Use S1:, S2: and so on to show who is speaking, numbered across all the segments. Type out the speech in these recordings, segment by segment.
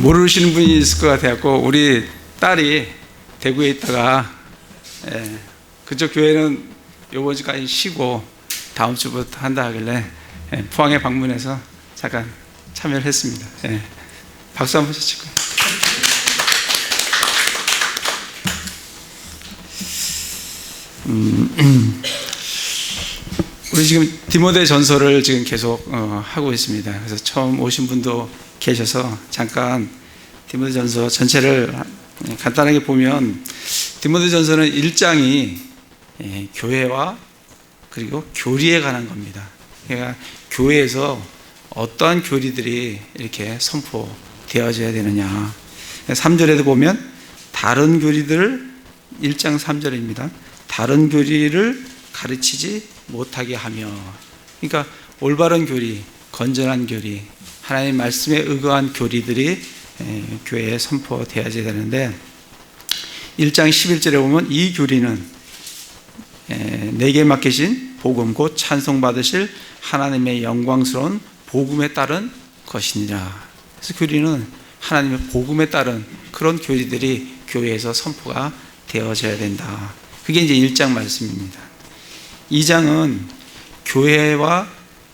S1: 모르시는 분이 있을 것 같아갖고 우리 딸이 대구에 있다가 그쪽 교회는 요번 주까지 쉬고 다음 주부터 한다 하길래 포항에 방문해서 잠깐 참여를 했습니다. 박수 한번 치고. 우리 지금 디모데 전서를 지금 계속 하고 있습니다. 그래서 처음 오신 분도 계셔서 잠깐 디모데 전서 전체를 간단하게 보면, 디모데 전서는 1장이 교회와 그리고 교리에 관한 겁니다. 그러니까 교회에서 어떠한 교리들이 이렇게 선포되어져야 되느냐. 3절에도 보면 다른 교리들을, 1장 3절입니다. 다른 교리를 가르치지 못하게 하며, 그러니까 올바른 교리, 건전한 교리, 하나님의 말씀에 의거한 교리들이 교회에 선포되어야 되는데, 1장 11절에 보면 이 교리는 내게 맡기신 복음 곧 찬송받으실 하나님의 영광스러운 복음에 따른 것이니라. 그래서 교리는 하나님의 복음에 따른 그런 교리들이 교회에서 선포가 되어져야 된다. 그게 이제 1장 말씀입니다. 2장은 교회와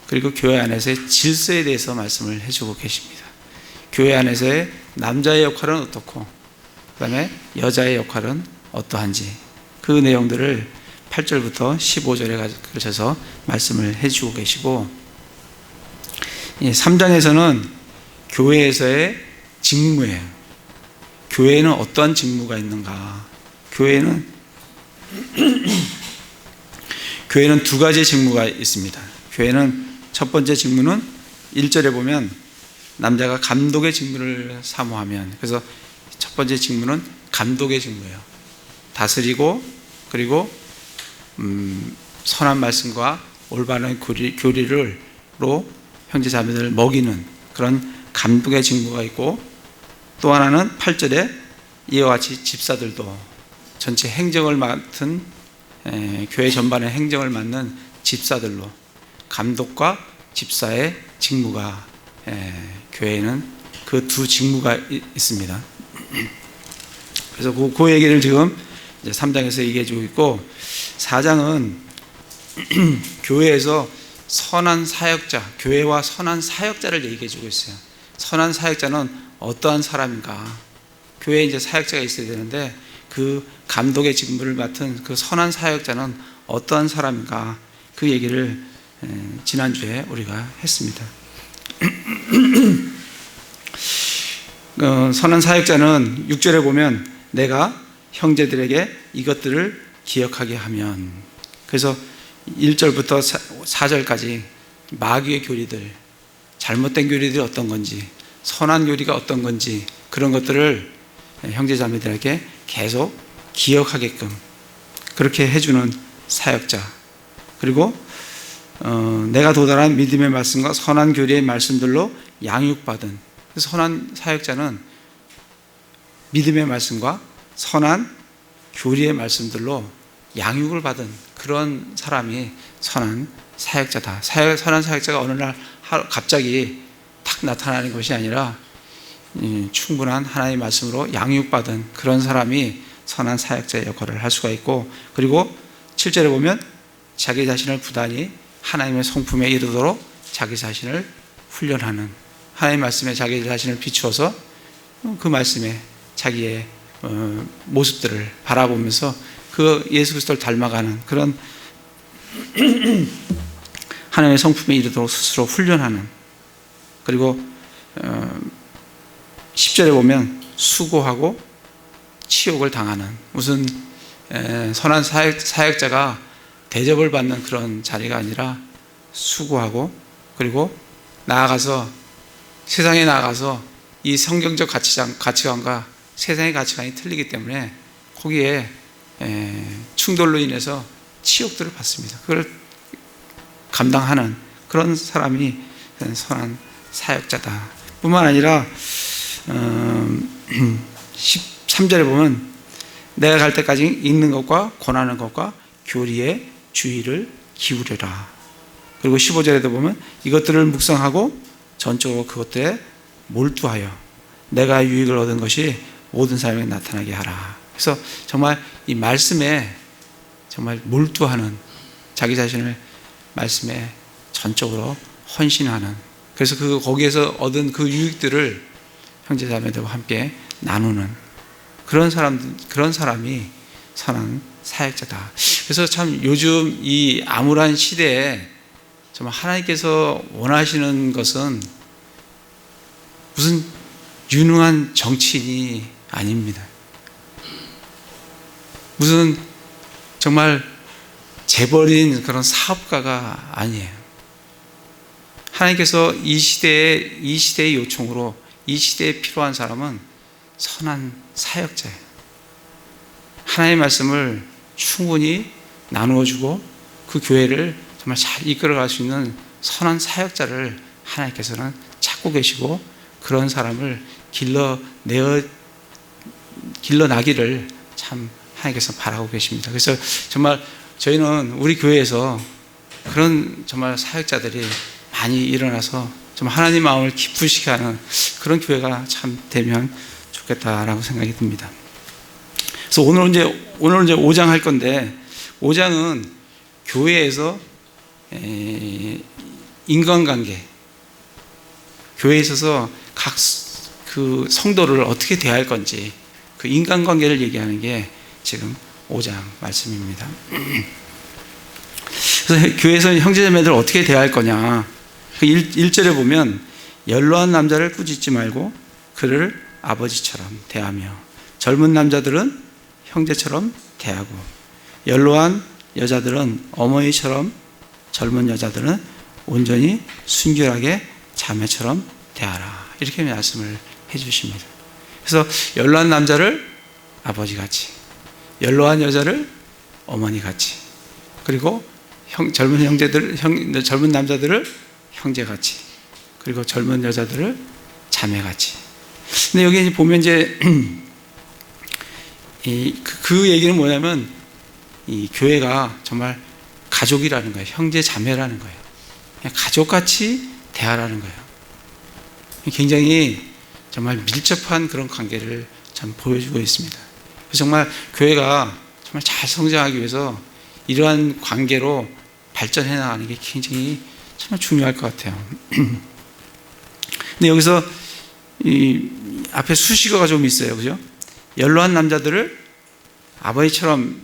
S1: 그리고 교회 안에서의 질서에 대해서 말씀을 해주고 계십니다. 교회 안에서의 남자의 역할은 어떻고 그 다음에 여자의 역할은 어떠한지, 그 내용들을 8절부터 15절에 걸쳐서 말씀을 해주고 계시고, 3장에서는 교회에서의 직무예요. 교회에는 어떠한 직무가 있는가. 교회는 두 가지의 직무가 있습니다. 교회는 첫 번째 직무는 1절에 보면 남자가 감독의 직무를 사모하면, 그래서 첫 번째 직무는 감독의 직무예요. 다스리고 그리고 선한 말씀과 올바른 교리로 형제 자매들을 먹이는 그런 감독의 직무가 있고, 또 하나는 8절에 이와 같이 집사들도 전체 행정을 맡은, 교회 전반의 행정을 맡는 집사들로 감독과 집사의 직무가, 교회에는 그 두 직무가 있습니다. 그래서 그 얘기를 지금 이제 3장에서 얘기해 주고 있고, 4장은 교회에서 선한 사역자, 교회와 선한 사역자를 얘기해 주고 있어요. 선한 사역자는 어떠한 사람인가. 교회에 이제 사역자가 있어야 되는데 그 감독의 직무를 맡은 그 선한 사역자는 어떠한 사람인가. 그 얘기를 지난주에 우리가 했습니다. 선한 사역자는 6절에 보면 내가 형제들에게 이것들을 기억하게 하면, 그래서 1절부터 4절까지 마귀의 교리들, 잘못된 교리들이 어떤 건지, 선한 교리가 어떤 건지, 그런 것들을 형제 자매들에게 계속 기억하게끔 그렇게 해주는 사역자, 그리고 내가 도달한 믿음의 말씀과 선한 교리의 말씀들로 양육받은, 선한 사역자는 믿음의 말씀과 선한 교리의 말씀들로 양육을 받은 그런 사람이 선한 사역자다. 선한 사역자가 어느 날 갑자기 탁 나타나는 것이 아니라 충분한 하나님의 말씀으로 양육받은 그런 사람이 선한 사역자의 역할을 할 수가 있고, 그리고 7절에 보면 자기 자신을 부단히 하나님의 성품에 이르도록 자기 자신을 훈련하는, 하나님의 말씀에 자기 자신을 비추어서 그 말씀에 자기의 모습들을 바라보면서 그 예수 그리스도를 닮아가는 그런 하나님의 성품에 이르도록 스스로 훈련하는, 그리고 10절에 보면 수고하고 치욕을 당하는, 무슨 선한 사역자가 대접을 받는 그런 자리가 아니라 수고하고, 그리고 세상에 나아가서 이 성경적 가치관과 세상의 가치관이 틀리기 때문에 거기에 충돌로 인해서 치욕들을 받습니다. 그걸 감당하는 그런 사람이 선한 사역자다. 뿐만 아니라 13절에 보면 내가 갈 때까지 읽는 것과 권하는 것과 교리에 주의를 기울여라. 그리고 15절에도 보면 이것들을 묵상하고 전적으로 그것들에 몰두하여 내가 유익을 얻은 것이 모든 사람에게 나타나게 하라. 그래서 정말 이 말씀에 정말 몰두하는, 자기 자신을 말씀에 전적으로 헌신하는, 그래서 거기에서 얻은 그 유익들을 형제자매들과 함께 나누는 그런 사람이 선한 사역자다. 그래서 참 요즘 이 암울한 시대에 정말 하나님께서 원하시는 것은 무슨 유능한 정치인이 아닙니다. 무슨 정말 재벌인 그런 사업가가 아니에요. 하나님께서 이 시대의 요청으로, 이 시대에 필요한 사람은 선한 사역자예요. 하나님의 말씀을 충분히 나누어주고 그 교회를 정말 잘 이끌어갈 수 있는 선한 사역자를 하나님께서는 찾고 계시고, 그런 사람을 길러나기를 참 하나님께서 바라고 계십니다. 그래서 정말 저희는 우리 교회에서 그런 정말 사역자들이 많이 일어나서 정말 하나님 마음을 기쁘시게 하는 그런 교회가 참 되면 좋겠다라고 생각이 듭니다. 그래서 오늘은 이제 5장 할 건데, 5장은 교회에서 인간관계, 교회에 있어서 각 그 성도를 어떻게 대할 건지, 그 인간관계를 얘기하는 게 지금 5장 말씀입니다. 그래서 교회에서 형제자매들 어떻게 대할 거냐, 그 1절에 보면 연로한 남자를 꾸짖지 말고 그를 아버지처럼 대하며, 젊은 남자들은 형제처럼 대하고, 연로한 여자들은 어머니처럼, 젊은 여자들은 온전히 순결하게 자매처럼 대하라. 이렇게 말씀을 해주십니다. 그래서 연로한 남자를 아버지같이, 연로한 여자를 어머니같이, 그리고 젊은 남자들을 형제같이, 그리고 젊은 여자들을 자매같이. 근데 여기 보면 이제 그 얘기는 뭐냐면, 이 교회가 정말 가족이라는 거예요. 형제 자매라는 거예요. 그냥 가족같이 대하라는 거예요. 굉장히 정말 밀접한 그런 관계를 참 보여주고 있습니다. 그래서 정말 교회가 정말 잘 성장하기 위해서 이러한 관계로 발전해 나가는 게 굉장히 정말 중요할 것 같아요. 근데 여기서 이 앞에 수식어가 좀 있어요. 그죠? 연로한 남자들을 아버지처럼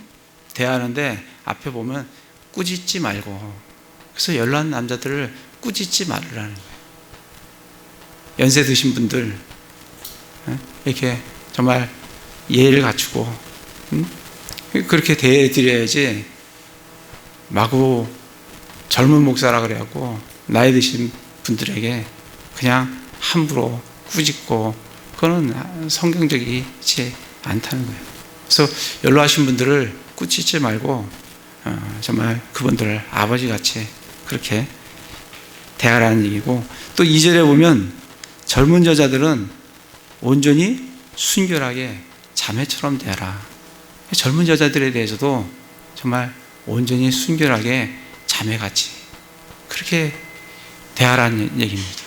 S1: 대하는데, 앞에 보면 꾸짖지 말고, 그래서 연로한 남자들을 꾸짖지 말으라는 거예요. 연세 드신 분들 이렇게 정말 예의를 갖추고 그렇게 대해드려야지, 마구 젊은 목사라 그래갖고 나이 드신 분들에게 그냥 함부로 꾸짖고, 그거는 성경적이지 않다는 거예요. 그래서 연로하신 분들을 꾸짖지 말고 정말 그분들을 아버지같이 그렇게 대하라는 얘기고, 또 2절에 보면 젊은 여자들은 온전히 순결하게 자매처럼 대하라. 젊은 여자들에 대해서도 정말 온전히 순결하게 자매같이 그렇게 대하라는 얘기입니다.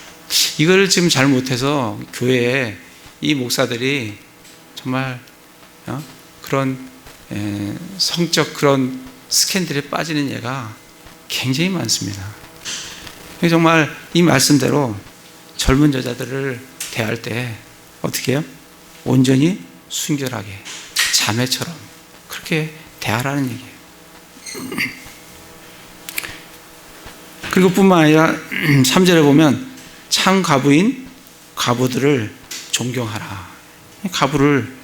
S1: 이걸 지금 잘 못해서 교회에 이 목사들이 정말 그런 성적 그런 스캔들에 빠지는 예가 굉장히 많습니다. 정말 이 말씀대로 젊은 여자들을 대할 때 어떻게 해요? 온전히 순결하게 자매처럼 그렇게 대하라는 얘기예요. 그리고 뿐만 아니라 3절에 보면 참 가부인 가부들을 존경하라. 가부를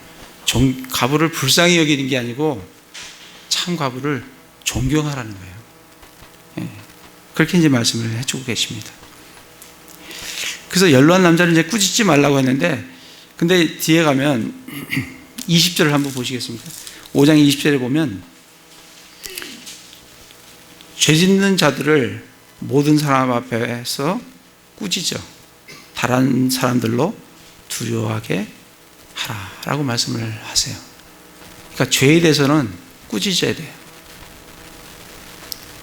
S1: 불쌍히 여기는 게 아니고 참 가부를 존경하라는 거예요. 그렇게 이제 말씀을 해주고 계십니다. 그래서 연로한 남자를 이제 꾸짖지 말라고 했는데, 근데 뒤에 가면 20절을 한번 보시겠습니까? 5장 20절에 보면 죄 짓는 자들을 모든 사람 앞에서 꾸짖어 다른 사람들로 두려워하게 하라라고 말씀을 하세요. 그러니까 죄에 대해서는 꾸짖어야 돼요.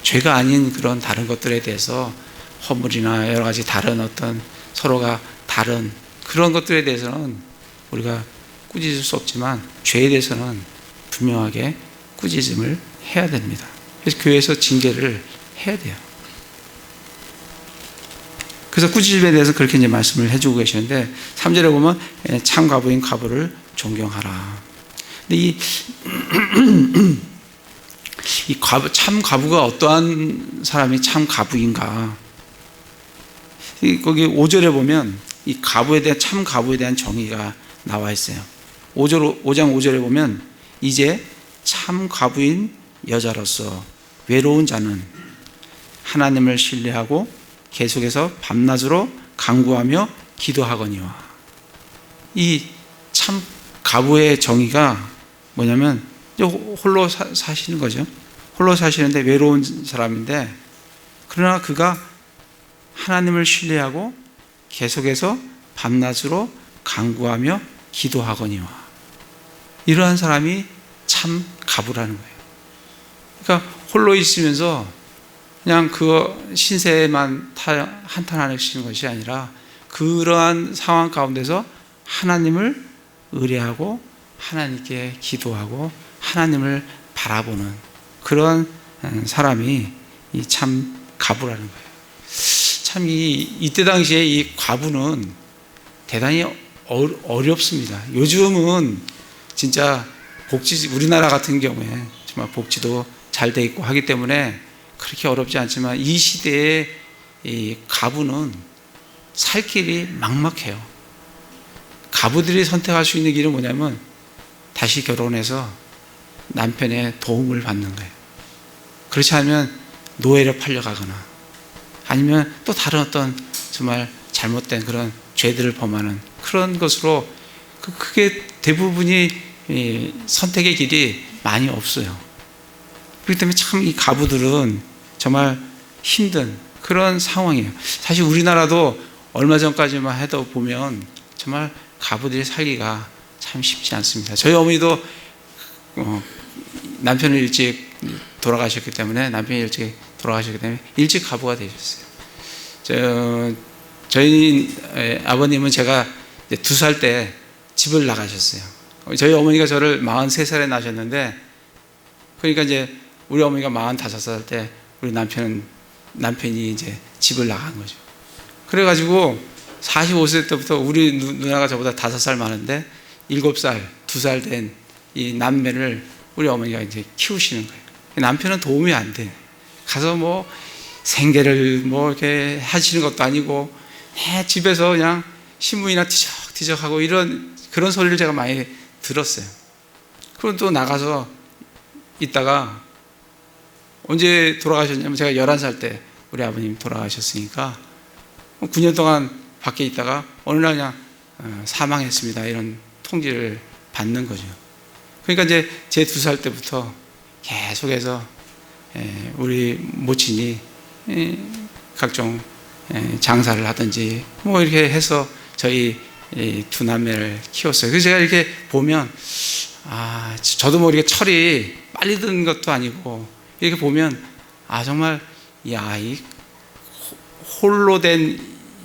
S1: 죄가 아닌 그런 다른 것들에 대해서 허물이나 여러 가지 다른 어떤 서로가 다른 그런 것들에 대해서는 우리가 꾸짖을 수 없지만 죄에 대해서는 분명하게 꾸짖음을 해야 됩니다. 그래서 교회에서 징계를 해야 돼요. 그래서 꾸짖음에 대해서 그렇게 이제 말씀을 해주고 계시는데 3절에 보면 참 과부인 과부를 존경하라. 근데 이 참 과부가 어떠한 사람이 참 과부인가? 거기 5절에 보면 이 과부에 대한 참 과부에 대한 정의가 나와 있어요. 5장 5절에 보면 이제 참 과부인 여자로서 외로운 자는 하나님을 신뢰하고 계속해서 밤낮으로 간구하며 기도하거니와. 이 참 과부의 정의가 뭐냐면 홀로 사시는 거죠. 홀로 사시는데 외로운 사람인데 그러나 그가 하나님을 신뢰하고 계속해서 밤낮으로 간구하며 기도하거니와. 이러한 사람이 참 과부라는 거예요. 그러니까 홀로 있으면서 그냥 그 신세만 한탄하시는 것이 아니라 그러한 상황 가운데서 하나님을 의뢰하고 하나님께 기도하고 하나님을 바라보는 그런 사람이 이 참 과부라는 거예요. 참 이때 당시에 이 과부는 대단히 어렵습니다. 요즘은 진짜 우리나라 같은 경우에 정말 복지도 잘 돼 있고 하기 때문에 그렇게 어렵지 않지만 이 시대에 이 과부는 살 길이 막막해요. 과부들이 선택할 수 있는 길은 뭐냐면 다시 결혼해서 남편의 도움을 받는 거예요. 그렇지 않으면 노예로 팔려가거나 아니면 또 다른 어떤 정말 잘못된 그런 죄들을 범하는 그런 것으로 그게 대부분이 선택의 길이 많이 없어요. 그렇기 때문에 참 이 과부들은 정말 힘든 그런 상황이에요. 사실 우리나라도 얼마 전까지만 해도 보면 정말 과부들이 살기가 참 쉽지 않습니다. 저희 어머니도 남편을 일찍 돌아가셨기 때문에 일찍 과부가 되셨어요. 저희 아버님은 제가 2살 때 집을 나가셨어요. 저희 어머니가 저를 43살에 낳으셨는데 그러니까 이제 우리 어머니가 45살 때 우리 남편이 이제 집을 나간 거죠. 그래가지고 45세 때부터 우리 누나가 저보다 5살 많은데 7살, 2살 된 이 남매를 우리 어머니가 이제 키우시는 거예요. 남편은 도움이 안 돼. 가서 뭐 생계를 뭐 이렇게 하시는 것도 아니고 집에서 그냥 신문이나 뒤적뒤적하고 그런 소리를 제가 많이 들었어요. 그럼 또 나가서 있다가 언제 돌아가셨냐면 제가 11살 때 우리 아버님 돌아가셨으니까 9년 동안 밖에 있다가 어느 날 그냥 사망했습니다. 이런 통지를 받는 거죠. 그러니까 이제 제 2살 때부터 계속해서 우리 모친이 각종 장사를 하든지 뭐 이렇게 해서 저희 두 남매를 키웠어요. 그래서 제가 이렇게 보면 저도 뭐 이렇게 철이 빨리 든 것도 아니고 이렇게 보면 정말 이 홀로 된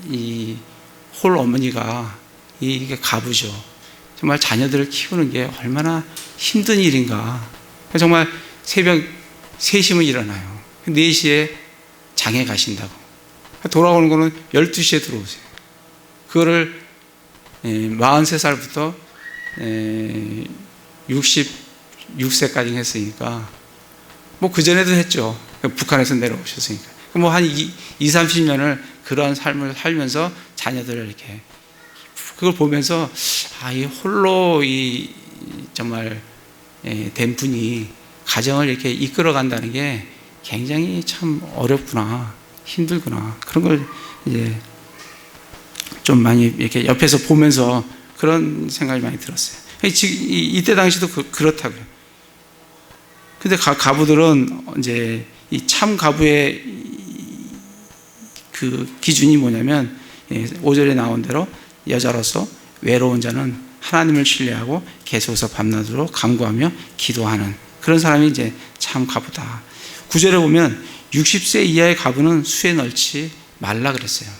S1: 이 홀 어머니가 이게 과부죠. 정말 자녀들을 키우는 게 얼마나 힘든 일인가. 정말 새벽 3시면 일어나요. 4시에 장에 가신다고. 돌아오는 거는 12시에 들어오세요. 그거를 43살부터 66세까지 했으니까 뭐 그전에도 했죠. 북한에서 내려오셨으니까. 뭐 한 20-30년을 그러한 삶을 살면서 자녀들을 이렇게 그걸 보면서 이 홀로 정말 된 분이 가정을 이렇게 이끌어 간다는 게 굉장히 참 어렵구나, 힘들구나. 그런 걸 이제 좀 많이 이렇게 옆에서 보면서 그런 생각이 많이 들었어요. 이때 당시도 그렇다고요. 근데 가부들은 이제 이 참 가부의 그 기준이 뭐냐면 5절에 나온 대로 여자로서 외로운 자는 하나님을 신뢰하고 계속해서 밤낮으로 간구하며 기도하는 그런 사람이 이제 참 가부다. 9절에 보면 60세 이하의 가부는 수에 넣지 말라 그랬어요.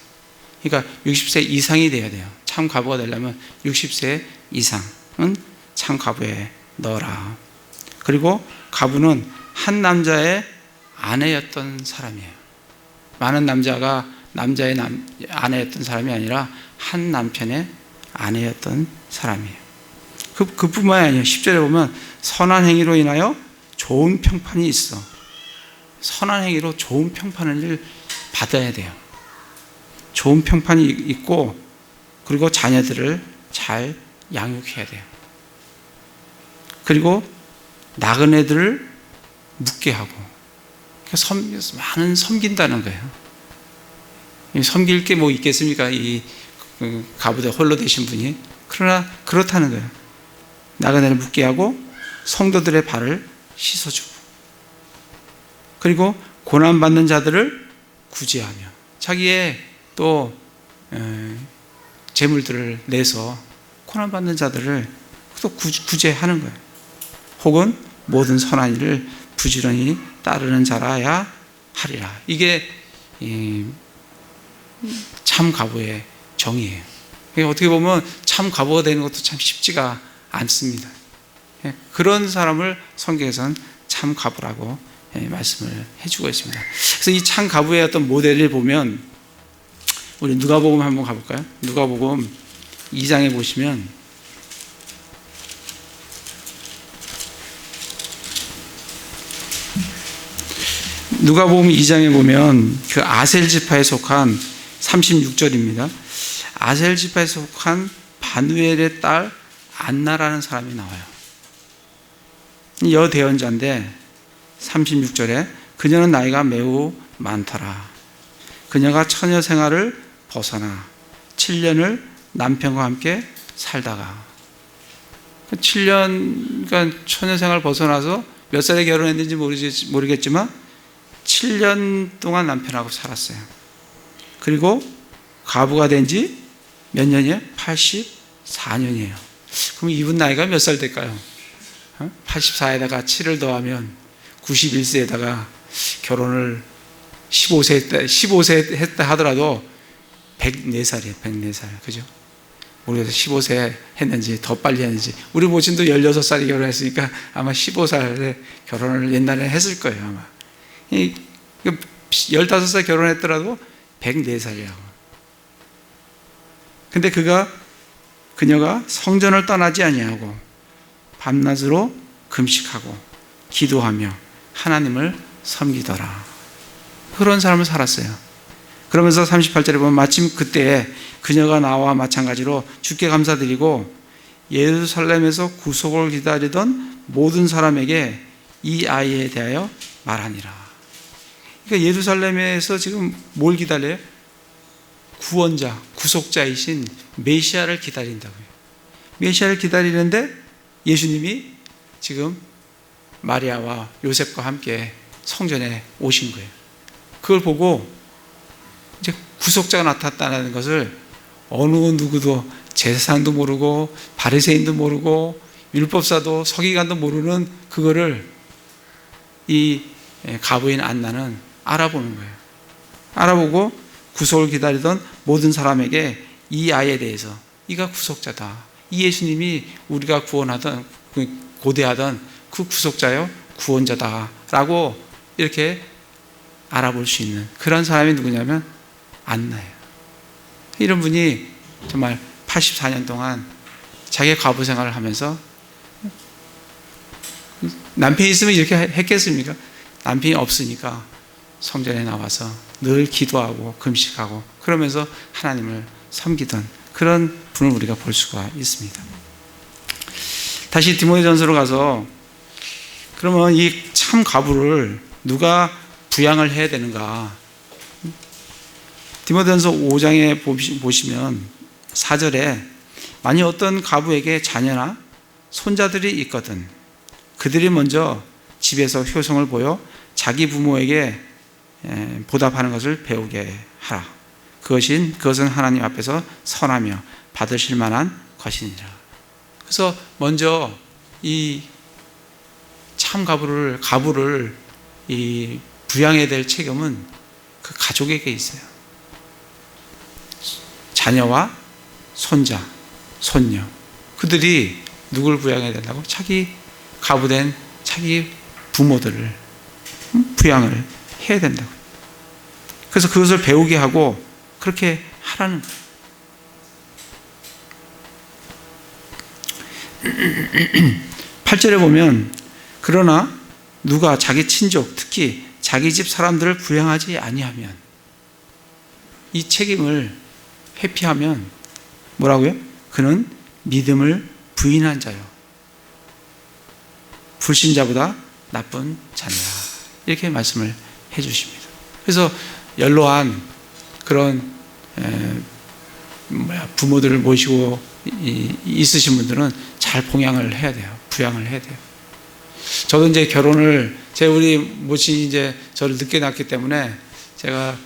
S1: 그러니까 60세 이상이 돼야 돼요. 참 과부가 되려면 60세 이상은 참 과부에 넣어라. 그리고 과부는 한 남자의 아내였던 사람이에요. 많은 남자가 남자의 아내였던 사람이 아니라 한 남편의 아내였던 사람이에요. 그뿐만이 아니에요. 10절에 보면 선한 행위로 인하여 좋은 평판이 있어. 선한 행위로 좋은 평판을 받아야 돼요. 좋은 평판이 있고, 그리고 자녀들을 잘 양육해야 돼요. 그리고 나그네들을 묻게 하고, 많은 섬긴다는 거예요. 섬길 게 뭐 있겠습니까? 이 가부대 홀로 되신 분이. 그러나 그렇다는 거예요. 나그네를 묻게 하고 성도들의 발을 씻어주고, 그리고 고난받는 자들을 구제하며 자기의 또 재물들을 내서 고난받는 자들을 또 구제하는 거예요. 혹은 모든 선한 일을 부지런히 따르는 자라야 하리라. 이게 참 과부의 정의예요. 어떻게 보면 참 과부가 되는 것도 참 쉽지가 않습니다. 그런 사람을 성경에서는 참 과부라고 말씀을 해주고 있습니다. 그래서 이 참 과부의 어떤 모델을 보면, 우리 누가복음 한번 가볼까요? 누가복음 2장에 보시면 누가복음 2장에 보면 그 아셀 지파에 속한 36절입니다. 아셀 지파에 속한 바누엘의 딸 안나라는 사람이 나와요. 여대언자인데 36절에 그녀는 나이가 매우 많더라. 그녀가 처녀 생활을 벗어나 7년을 남편과 함께 살다가, 7년, 그러니까 처녀 생활 벗어나서 몇 살에 결혼했는지 모르겠지만 7년 동안 남편하고 살았어요. 그리고 과부가 된 지 몇 년이에요? 84년이에요. 그럼 이분 나이가 몇 살 될까요? 84에다가 7을 더하면 91세에다가 결혼을 15세 했다 하더라도 104살이에요. 104살. 그죠? 우리가 15세 했는지 더 빨리 했는지. 우리 모친도 16살에 결혼했으니까 아마 15살에 결혼을 옛날에 했을 거예요. 아마 15살 결혼했더라도 104살이라고. 근데 그녀가 성전을 떠나지 아니하고 밤낮으로 금식하고 기도하며 하나님을 섬기더라. 그런 삶을 살았어요. 그러면서 38절에 보면 마침 그때에 그녀가 나와 마찬가지로 주께 감사드리고 예루살렘에서 구속을 기다리던 모든 사람에게 이 아이에 대하여 말하니라. 그러니까 예루살렘에서 지금 뭘 기다려요? 구원자, 구속자이신 메시아를 기다린다고요. 메시아를 기다리는데 예수님이 지금 마리아와 요셉과 함께 성전에 오신 거예요. 그걸 보고 이제 구속자가 나타났다는 것을 어느 누구도, 제사장도 모르고 바리새인도 모르고 율법사도 서기관도 모르는 그거를 이 가부인 안나는 알아보는 거예요. 알아보고 구속을 기다리던 모든 사람에게 이 아이에 대해서, 이가 구속자다, 이 예수님이 우리가 구원하던, 고대하던 그 구속자요 구원자다 라고 이렇게 알아볼 수 있는 그런 사람이 누구냐면 안나예요. 이런 분이 정말 84년 동안 자기의 과부 생활을 하면서, 남편이 있으면 이렇게 했겠습니까? 남편이 없으니까 성전에 나와서 늘 기도하고 금식하고 그러면서 하나님을 섬기던 그런 분을 우리가 볼 수가 있습니다. 다시 디모데전서로 가서, 그러면 이 참 과부를 누가 부양을 해야 되는가? 디모데전서 5장에 보시면 4절에 만일 어떤 과부에게 자녀나 손자들이 있거든 그들이 먼저 집에서 효성을 보여 자기 부모에게 보답하는 것을 배우게 하라. 그것은 하나님 앞에서 선하며 받으실 만한 것이니라. 그래서 먼저 이 참 가부를 이 부양해야 될 책임은 그 가족에게 있어요. 자녀와 손자, 손녀, 그들이 누굴 부양해야 된다고? 자기 가부된 자기 부모들을 부양을 해야 된다고. 그래서 그것을 배우게 하고 그렇게 하라는 거예요. 8절에 보면 그러나 누가 자기 친족, 특히 자기 집 사람들을 부양하지 아니하면, 이 책임을 회피하면 뭐라고요? 그는 믿음을 부인한 자요, 불신자보다 나쁜 자니라. 이렇게 말씀을 해 주십니다. 그래서 연로한 그런 부모들을 모시고 있으신 분들은 잘 봉양을 해야 돼요. 부양을 해야 돼요. 저도 이제 결혼을, 우리 모친이 이제 저를 늦게 낳기 때문에 제가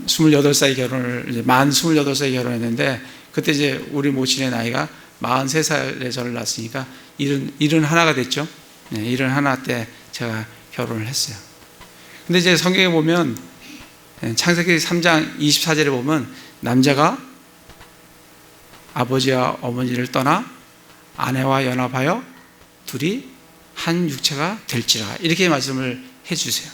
S1: 28살에 결혼을, 만 28살에 결혼했는데, 그때 이제 우리 모친의 나이가 43살에 저를 낳았으니까 71가 됐죠. 네, 71 때 제가 결혼을 했어요. 근데 이제 성경에 보면 창세기 3장 24절에 보면 남자가 아버지와 어머니를 떠나 아내와 연합하여 둘이 한 육체가 될지라, 이렇게 말씀을 해 주세요.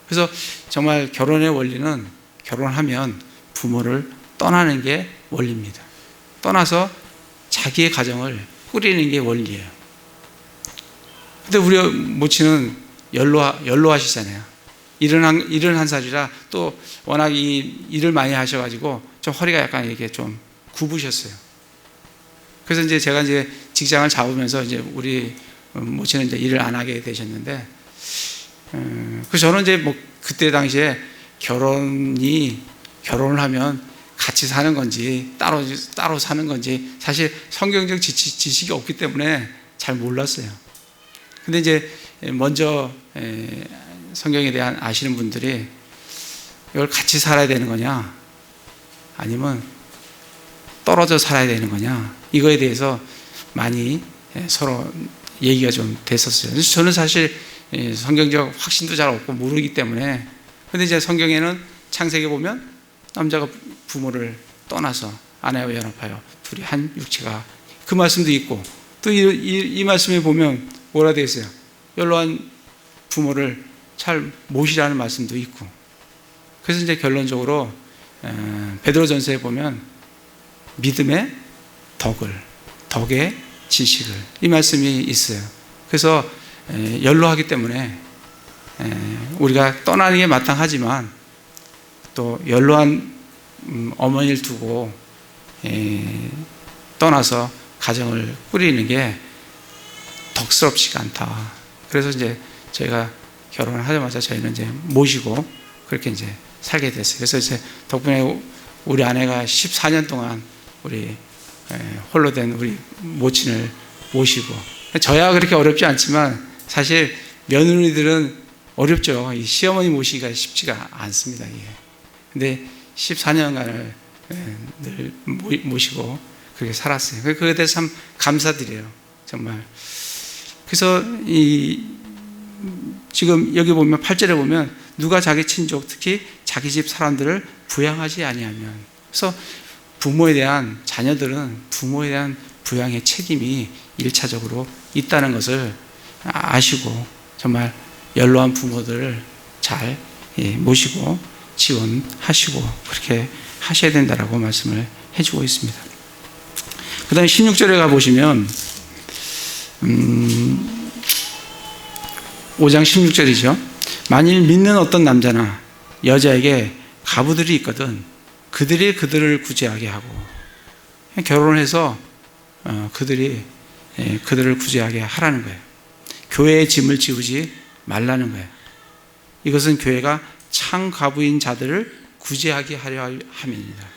S1: 그래서 정말 결혼의 원리는 결혼하면 부모를 떠나는 게 원리입니다. 떠나서 자기의 가정을 꾸리는 게 원리예요. 근데 우리 모친은 연로하시잖아요. 71살이라 또 워낙 일을 많이 하셔가지고 좀 허리가 약간 이렇게 좀 굽으셨어요. 그래서 이제 제가 이제 직장을 잡으면서 이제 우리 모친은 이제 일을 안 하게 되셨는데, 그래서 저는 이제 뭐 그때 당시에 결혼을 하면 같이 사는 건지 따로 사는 건지 사실 성경적 지식이 없기 때문에 잘 몰랐어요. 근데 이제 먼저 성경에 대한 아시는 분들이 이걸 같이 살아야 되는 거냐 아니면 떨어져 살아야 되는 거냐, 이거에 대해서 많이 서로 얘기가 좀 됐었어요. 그래서 저는 사실 성경적 확신도 잘 없고 모르기 때문에, 근데 이제 성경에는 창세기 보면 남자가 부모를 떠나서 아내와 연합하여 둘이 한 육체가, 그 말씀도 있고, 또 이 말씀에 보면 뭐라 되어 있어요? 연로한 부모를 잘 모시라는 말씀도 있고. 그래서 이제 결론적으로 베드로전서에 보면 믿음의 덕의 지식을, 이 말씀이 있어요. 그래서 연로하기 때문에 우리가 떠나는 게 마땅하지만 또 연로한 어머니를 두고 떠나서 가정을 꾸리는 게 덕스럽지가 않다. 그래서 이제 저희가 결혼을 하자마자 저희는 이제 모시고 그렇게 이제 살게 됐어요. 그래서 이제 덕분에 우리 아내가 14년 동안 우리 홀로 된 우리 모친을 모시고, 저야 그렇게 어렵지 않지만 사실 며느리들은 어렵죠. 이 시어머니 모시기가 쉽지가 않습니다. 근데 14년간을 늘 모시고 그렇게 살았어요. 그에 대해서 참 감사드려요. 정말. 그래서 지금 여기 보면 8절에 보면 누가 자기 친족, 특히 자기 집 사람들을 부양하지 아니하면, 그래서 자녀들은 부모에 대한 부양의 책임이 1차적으로 있다는 것을 아시고 정말 연로한 부모들을 잘 모시고 지원하시고 그렇게 하셔야 된다라고 말씀을 해주고 있습니다. 그 다음에 16절에 가보시면 5장 16절이죠. 만일 믿는 어떤 남자나 여자에게 가부들이 있거든 그들이 그들을 구제하게 하고, 결혼을 해서 그들이 그들을 구제하게 하라는 거예요. 교회의 짐을 지우지 말라는 거예요. 이것은 교회가 참 가부인 자들을 구제하게 하려 함입니다.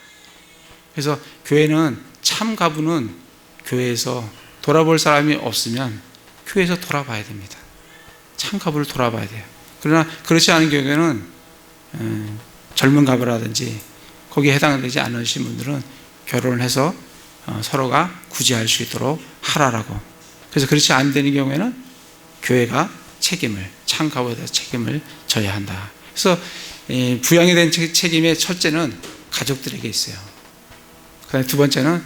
S1: 그래서 교회는, 참 가부는 교회에서 돌아볼 사람이 없으면 교회에서 돌아봐야 됩니다. 참 가부를 돌아봐야 돼요. 그러나 그렇지 않은 경우에는 젊은 가부라든지 거기에 해당되지 않으신 분들은 결혼을 해서 서로가 구제할 수 있도록 하라라고. 그래서 그렇지 안 되는 경우에는 교회가 참 가부에 대해서 책임을 져야 한다. 그래서 부양에 대한 책임의 첫째는 가족들에게 있어요. 그 그다음에 두 번째는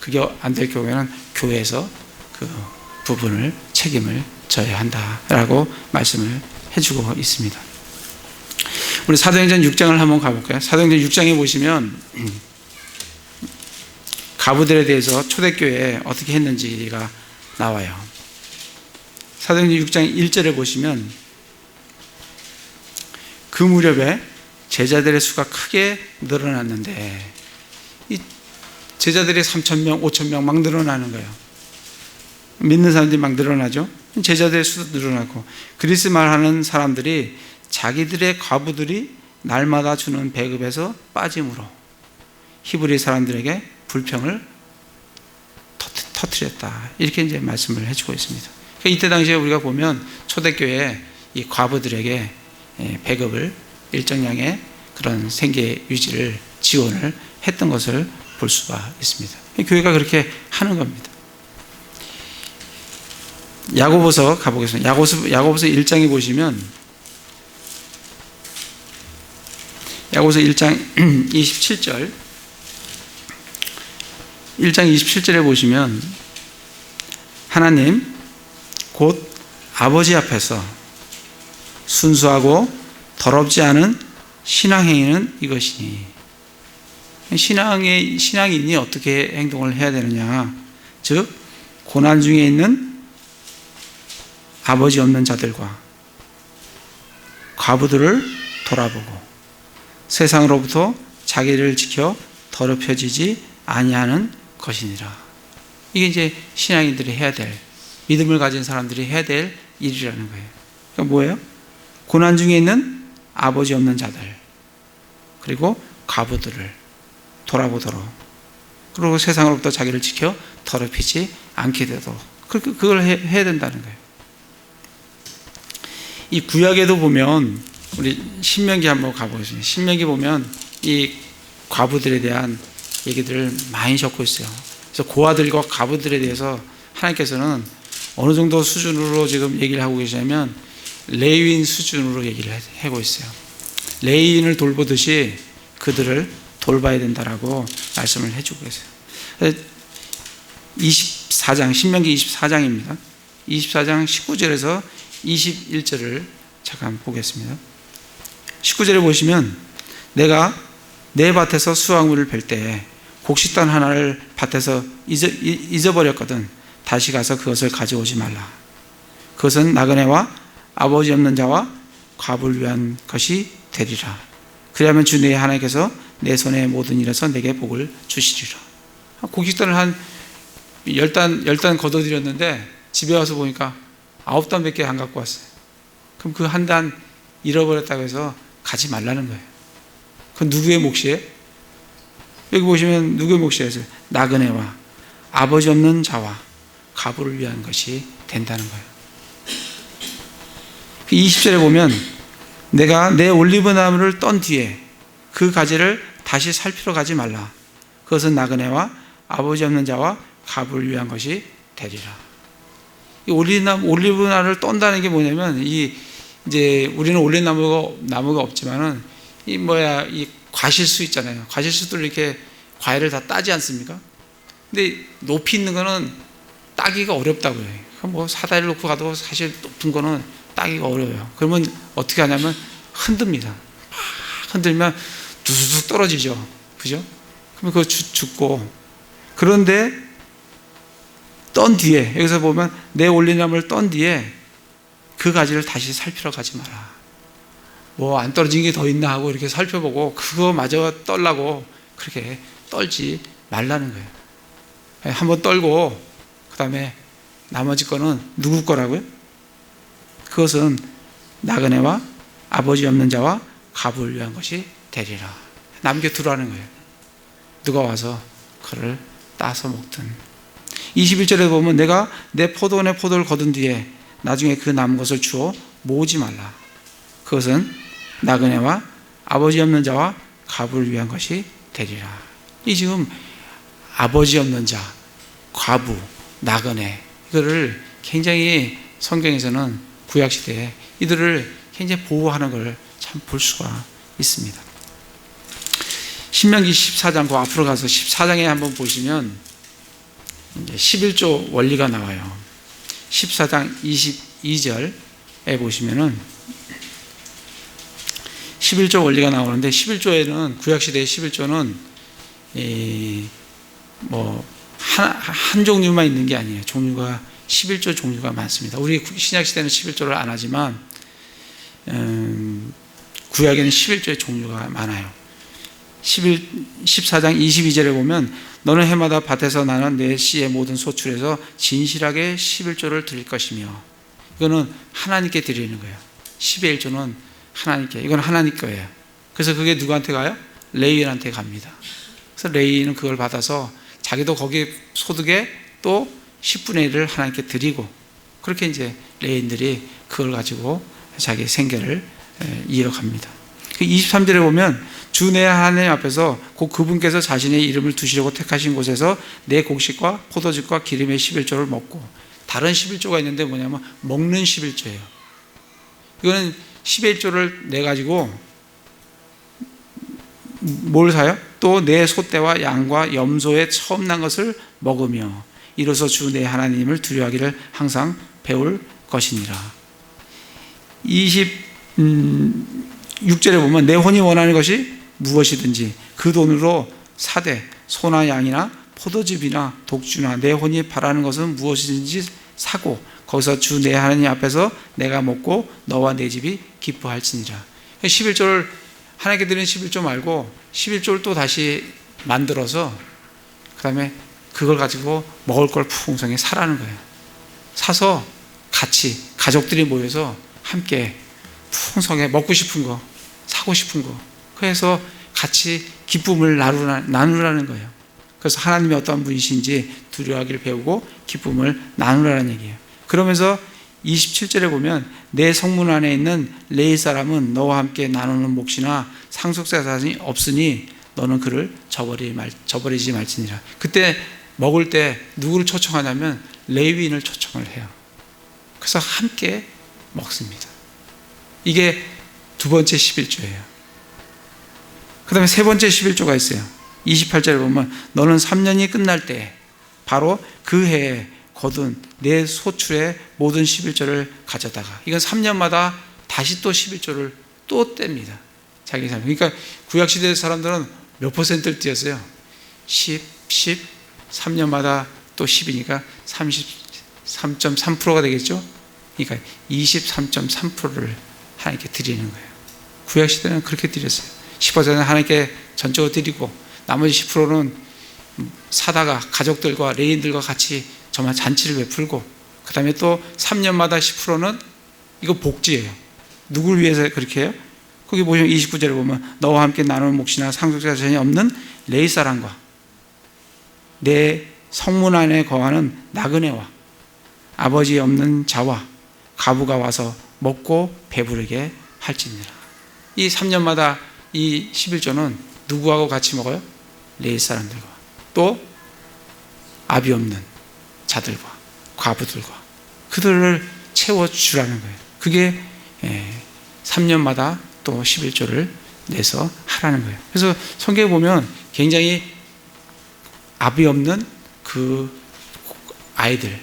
S1: 그게 안 될 경우에는 교회에서 그 부분을 책임을 져야 한다라고 말씀을 해주고 있습니다. 우리 사도행전 6장을 한번 가볼까요? 사도행전 6장에 보시면 가부들에 대해서 초대교회에 어떻게 했는지가 나와요. 사도행전 6장 1절에 보시면 그 무렵에 제자들의 수가 크게 늘어났는데, 이 제자들이 3,000명, 5,000명 막 늘어나는 거예요. 믿는 사람들이 막 늘어나죠. 제자들의 수도 늘어나고, 그리스 말하는 사람들이 자기들의 과부들이 날마다 주는 배급에서 빠짐으로 히브리 사람들에게 불평을 터뜨렸다. 이렇게 이제 말씀을 해주고 있습니다. 그러니까 이때 당시에 우리가 보면 초대교회에 이 과부들에게 배급을 일정량의 그런 생계 유지를 지원을 했던 것을 볼 수가 있습니다. 교회가 그렇게 하는 겁니다. 야고보서 가보겠습니다. 야고보서 1장에 보시면 야고보서 1장 27절 1장 27절에 보시면 하나님 곧 아버지 앞에서 순수하고 더럽지 않은 신앙행위는 이것이니, 신앙인이 어떻게 행동을 해야 되느냐, 즉 고난 중에 있는 아버지 없는 자들과 과부들을 돌아보고 세상으로부터 자기를 지켜 더럽혀지지 아니하는 것이니라. 이게 이제 신앙인들이 해야 될, 믿음을 가진 사람들이 해야 될 일이라는 거예요. 그러니까 뭐예요? 고난 중에 있는 아버지 없는 자들, 그리고 과부들을 돌아보도록, 그리고 세상으로부터 자기를 지켜 더럽히지 않게 되도록, 그걸 해야 된다는 거예요. 이 구약에도 보면, 우리 신명기 한번 가보겠습니다. 신명기 보면 이 과부들에 대한 얘기들을 많이 적고 있어요. 그래서 고아들과 과부들에 대해서 하나님께서는 어느 정도 수준으로 지금 얘기를 하고 계시냐면 레위인 수준으로 얘기를 하고 있어요. 레위인을 돌보듯이 그들을 돌봐야 된다라고 말씀을 해주고 계세요. 24장, 신명기 24장입니다. 24장 19절에서 21절을 잠깐 보겠습니다. 19절에 보시면 내가 내 밭에서 수확물을 벨 때에 곡식단 하나를 밭에서 잊어버렸거든 다시 가서 그것을 가져오지 말라. 그것은 나그네와 아버지 없는 자와 과부를 위한 것이 되리라. 그리하면 주 내 하나님께서 내 손의 모든 일에서 내게 복을 주시리라. 곡식단을 한 10단 걷어들였는데 집에 와서 보니까 9단밖에 안 갖고 왔어요. 그럼 그 한 단 잃어버렸다고 해서 가지 말라는 거예요. 그건 누구의 몫이에요? 여기 보시면 누구의 몫이에요? 나그네와 아버지 없는 자와 과부를 위한 것이 된다는 거예요. 20절에 보면 내가 내 올리브 나무를 떤 뒤에 그 가지를 다시 살피러 가지 말라. 그것은 나그네와 아버지 없는 자와 과부를 위한 것이 되리라. 이 올리브 나무를 떤다는 게 뭐냐면, 이제 우리는 올리브 나무가 없지만은 이 과실수 있잖아요. 과실수들 이렇게 과일을 다 따지 않습니까? 근데 높이 있는 거는 따기가 어렵다고 해요. 뭐 사다리를 놓고 가도 사실 높은 거는 따기가 어려워요. 그러면 어떻게 하냐면 흔듭니다. 막 흔들면 두두둑 떨어지죠. 그죠? 그러면 그거 죽고. 그런데 떤 뒤에, 여기서 보면 내 올리나무를 떤 뒤에 그 가지를 다시 살피러 가지 마라. 뭐 안 떨어진 게 더 있나 하고 이렇게 살펴보고 그거마저 떨라고 그렇게 떨지 말라는 거예요. 한번 떨고 그 다음에 나머지 거는 누구 거라고요? 그것은 나그네와 아버지 없는 자와 과부를 위한 것이 되리라. 남겨두라는 거예요. 누가 와서 그를 따서 먹든. 21절에 보면 내가 내 포도원의 포도를 거둔 뒤에 나중에 그 남은 것을 주어 모으지 말라. 그것은 나그네와 아버지 없는 자와 과부를 위한 것이 되리라. 이 지금 아버지 없는 자, 과부, 나그네, 이거를 굉장히 성경에서는 구약시대에 이들을 굉장히 보호하는 걸 참 볼 수가 있습니다. 신명기 14장 그 앞으로 가서 14장에 한번 보시면 이제 11조 원리가 나와요. 14장 22절에 보시면은 11조 원리가 나오는데, 11조에는 구약시대의 11조는 한 종류만 있는 게 아니에요. 종류가 11조 종류가 많습니다. 우리 신약시대는 11조를 안 하지만 구약에는 11조의 종류가 많아요. 14장 22절에 보면 너는 해마다 밭에서 나는 내 씨의 모든 소출에서 진실하게 11조를 드릴 것이며, 이거는 하나님께 드리는 거예요. 10의 1조는 하나님께, 이건 하나님 거예요. 그래서 그게 누구한테 가요? 레위인한테 갑니다. 그래서 레위인은 그걸 받아서 자기도 거기 소득에 또 10분의 1을 하나님께 드리고, 그렇게 이제 레위인들이 그걸 가지고 자기 생계를 이어갑니다. 23절에 보면 주 내 하나님 앞에서 곧 그분께서 자신의 이름을 두시려고 택하신 곳에서 내 곡식과 포도즙과 기름의 11조를 먹고, 다른 11조가 있는데 뭐냐면 먹는 11조예요. 이거는 11조를 내 가지고 뭘 사요? 또 내 소떼와 양과 염소의 처음 난 것을 먹으며 이로써 주 내 하나님을 두려워하기를 항상 배울 것이니라. 26절에 보면 내 혼이 원하는 것이 무엇이든지 그 돈으로 사되 소나 양이나 포도즙이나 독주나 내 혼이 바라는 것은 무엇이든지 사고 거기서 주 내 하나님 앞에서 내가 먹고 너와 내 집이 기뻐할지니라. 11조를 하나님께 드리는 11조 말고 11조를 또 다시 만들어서 그 다음에 그걸 가지고 먹을 걸 풍성히 사라는 거예요. 사서 같이 가족들이 모여서 함께 풍성하게 먹고 싶은 거, 사고 싶은 거, 그래서 같이 기쁨을 나누라는 거예요. 그래서 하나님이 어떤 분이신지 두려워하기를 배우고 기쁨을 나누라는 얘기예요. 그러면서 27절에 보면 내 성문 안에 있는 레위 사람은 너와 함께 나누는 몫이나 상속세 자산이 없으니 너는 그를 저버리지 말지니라. 그때 먹을 때 누구를 초청하냐면 레위인을 초청을 해요. 그래서 함께 먹습니다. 이게 두 번째 11조예요. 그 다음에 세 번째 11조가 있어요. 28절에 보면 너는 3년이 끝날 때 바로 그 해에 거둔 내 소출의 모든 11조를 가져다가, 이건 3년마다 다시 또 11조를 또 뗍니다. 자기 삶. 그러니까 구약시대 사람들은 몇 퍼센트를 띄었어요? 10, 3년마다 또 10이니까 33.3%가 되겠죠? 그러니까 23.3%를 하나님께 드리는 거예요. 구약시대는 그렇게 드렸어요. 10%는 하나님께 전적으로 드리고 나머지 10%는 사다가 가족들과 레인들과 같이 정말 잔치를 베풀고, 그 다음에 또 3년마다 10%는 이거 복지예요. 누구를 위해서 그렇게 해요? 거기 보시면 29절에 보면 너와 함께 나누는 몫이나 상속자 자산이 없는 레위 사람과 내 성문 안에 거하는 나그네와 아버지 없는 자와 가부가 와서 먹고 배부르게 할지니라. 이 3년마다 이 11조는 누구하고 같이 먹어요? 레위 사람들과 또 아비 없는 자들과 과부들과 그들을 채워주라는 거예요. 그게 3년마다 또 11조를 내서 하라는 거예요. 그래서 성경에 보면 굉장히 아비 없는 그 아이들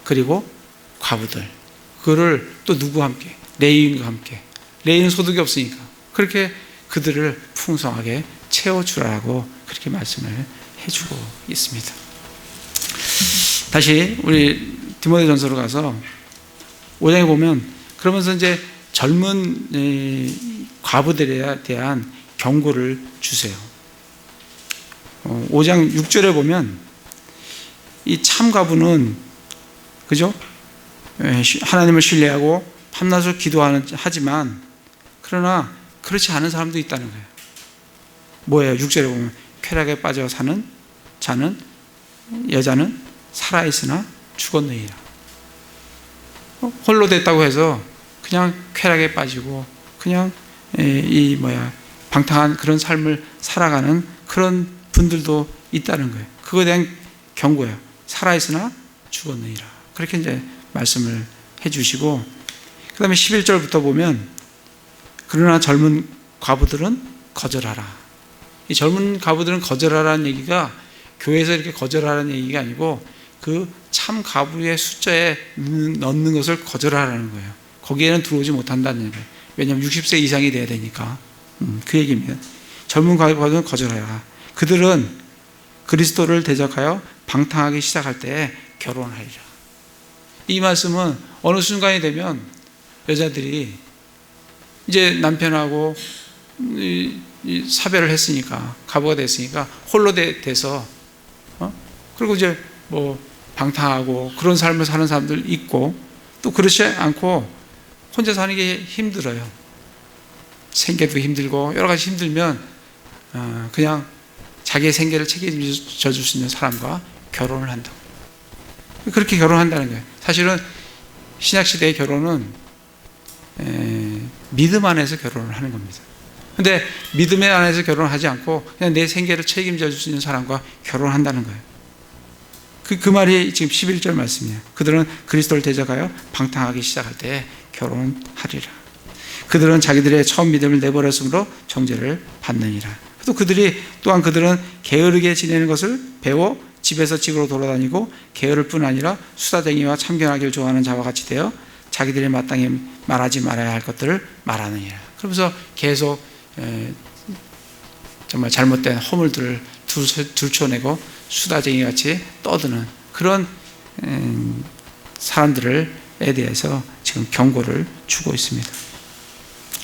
S1: 그리고 과부들, 그거를 또 누구와 함께? 레위인과 함께. 레위인은 소득이 없으니까 그렇게 그들을 풍성하게 채워주라고 그렇게 말씀을 해주고 있습니다. 다시 우리 디모데전서로 가서 5장에 보면, 그러면서 이제 젊은 과부들에 대한 경고를 주세요. 5장 6절에 보면 이 참과부는 그죠? 하나님을 신뢰하고 밤낮으로 하지만 그러나 그렇지 않은 사람도 있다는 거예요. 뭐예요? 6절에 보면 쾌락에 빠져 사는 자는, 여자는 살아있으나 죽었느니라. 홀로 됐다고 해서 그냥 쾌락에 빠지고 그냥 방탕한 그런 삶을 살아가는 그런 분들도 있다는 거예요. 그거에 대한 경고예요. 살아있으나 죽었느니라. 그렇게 이제 말씀을 해주시고, 그 다음에 11절부터 보면 그러나 젊은 과부들은 거절하라. 이 젊은 가부들은 거절하라는 얘기가 교회에서 이렇게 거절하라는 얘기가 아니고 그 참 가부의 숫자에 넣는 것을 거절하라는 거예요. 거기에는 들어오지 못한다는 거예요. 왜냐하면 60세 이상이 돼야 되니까. 그 얘기입니다. 젊은 가부들은 거절하라. 그들은 그리스도를 대적하여 방탕하기 시작할 때 결혼하리라. 이 말씀은 어느 순간이 되면 여자들이 이제 남편하고 사별을 했으니까, 가부가 됐으니까 홀로 돼서 그리고 이제 뭐 방탕하고 그런 삶을 사는 사람들 있고, 또 그렇지 않고 혼자 사는 게 힘들어요. 생계도 힘들고 여러 가지 힘들면 그냥 자기의 생계를 책임져 줄 수 있는 사람과 결혼을 한다고. 그렇게 결혼한다는 거예요. 사실은 신약시대의 결혼은 믿음 안에서 결혼을 하는 겁니다. 근데 믿음 안에서 결혼을 하지 않고 그냥 내 생계를 책임져 줄 수 있는 사람과 결혼한다는 거예요. 그 말이 지금 11절 말씀이에요. 그들은 그리스도를 대적하여 방탕하기 시작할 때 결혼하리라. 그들은 자기들의 처음 믿음을 내버렸으므로 정죄를 받느니라. 또한 그들은 게으르게 지내는 것을 배워 집에서 집으로 돌아다니고 게으를 뿐 아니라 수다쟁이와 참견하기를 좋아하는 자와 같이 되어 자기들이 마땅히 말하지 말아야 할 것들을 말하느니라. 그러면서 계속 정말 잘못된 허물들을 들춰내고 수다쟁이 같이 떠드는 그런 사람들에 대해서 지금 경고를 주고 있습니다.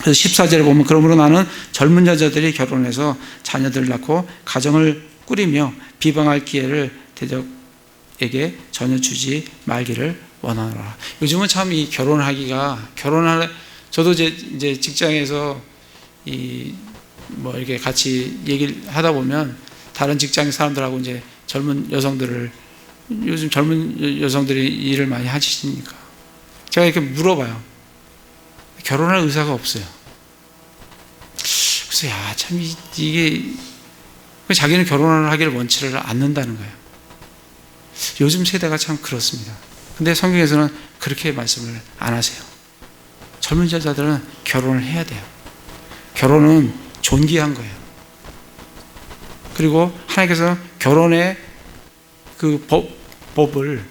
S1: 그래서 14절에 보면 그러므로 나는 젊은 여자들이 결혼해서 자녀들을 낳고 가정을 꾸리며 비방할 기회를 대적에게 전혀 주지 말기를 원하노라. 요즘은 참 이 저도 이제 직장에서 이렇게 같이 얘기를 하다 보면 다른 직장 사람들하고 이제 요즘 젊은 여성들이 일을 많이 하시니까 제가 이렇게 물어봐요. 결혼할 의사가 없어요. 그래서 참 이게 자기는 결혼을 하기를 원치를 않는다는 거예요. 요즘 세대가 참 그렇습니다. 근데 성경에서는 그렇게 말씀을 안 하세요. 젊은 여자들은 결혼을 해야 돼요. 결혼은 존귀한 거예요. 그리고 하나님께서 결혼의 그 법을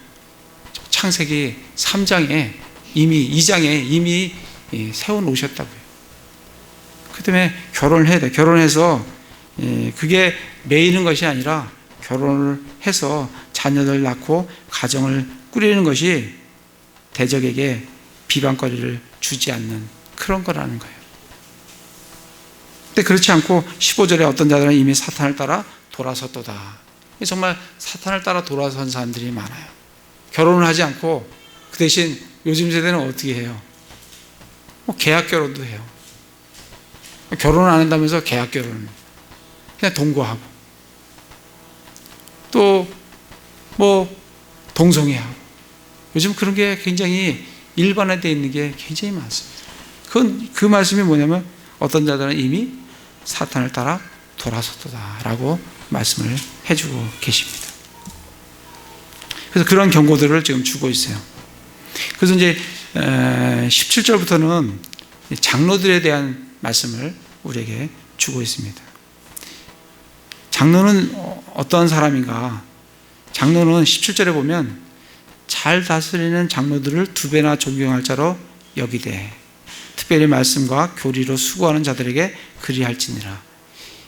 S1: 창세기 3장에 이미 2장에 이미 세워 놓으셨다고요. 그 때문에 결혼을 해야 돼요. 결혼해서 그게 매이는 것이 아니라 결혼을 해서 자녀를 낳고 가정을 꾸리는 것이 대적에게 비방거리를 주지 않는 그런 거라는 거예요. 근데 그렇지 않고 15절에 어떤 자들은 이미 사탄을 따라 돌아섰도다. 정말 사탄을 따라 돌아선 사람들이 많아요. 결혼을 하지 않고 그 대신 요즘 세대는 어떻게 해요? 계약 결혼도 해요. 결혼을 안 한다면서 계약 결혼 그냥 동거하고 또 동성애하고 요즘 그런 게 굉장히 일반화되어 있는 게 굉장히 많습니다. 그 말씀이 뭐냐면 어떤 자들은 이미 사탄을 따라 돌아섰다라고 말씀을 해주고 계십니다. 그래서 그런 경고들을 지금 주고 있어요. 그래서 이제 17절부터는 장로들에 대한 말씀을 우리에게 주고 있습니다. 장로는 어떤 사람인가? 장로는 17절에 보면 잘 다스리는 장로들을 두 배나 존경할 자로 여기되 특별히 말씀과 교리로 수고하는 자들에게 그리할지니라.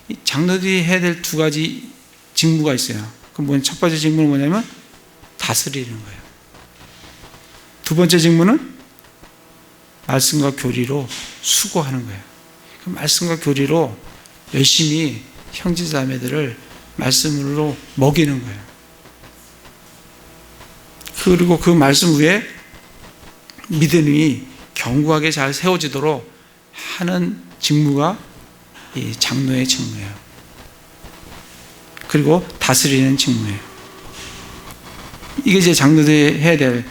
S1: 이 장로들이 해야 될 두 가지 직무가 있어요. 그럼 첫 번째 직무는 뭐냐면 다스리는 거예요. 두 번째 직무는 말씀과 교리로 수고하는 거예요. 그 말씀과 교리로 열심히 형제자매들을 말씀으로 먹이는 거예요. 그리고 그 말씀 위에 믿음이 견고하게 잘 세워지도록 하는 직무가 이 장로의 직무예요. 그리고 다스리는 직무예요. 이게 이제 장로들이 해야 될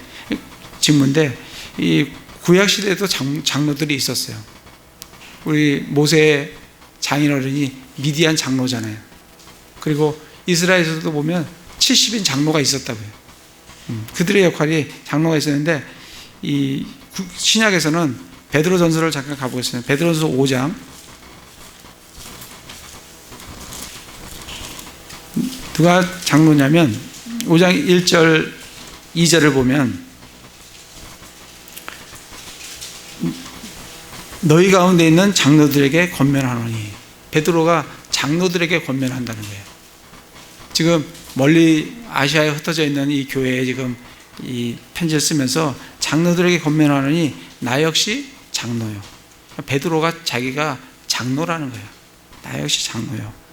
S1: 직무인데, 이 구약 시대에도 장로들이 있었어요. 우리 모세의 장인어른이 미디안 장로잖아요. 그리고 이스라엘에서도 보면 70인 장로가 있었다고요. 그들의 역할이 장로가 있었는데, 이 신약에서는 베드로전서를 잠깐 가보겠습니다. 베드로전서 5장 누가 장로냐면 5장 1절 2절을 보면 너희 가운데 있는 장로들에게 권면하노니, 베드로가 장로들에게 권면한다는 거예요. 지금 멀리 아시아에 흩어져 있는 이 교회에 지금 이 편지를 쓰면서 장로들에게 권면하노니 나 역시 장로요. 베드로가 자기가 장로라는 거예요. 나 역시 장로요.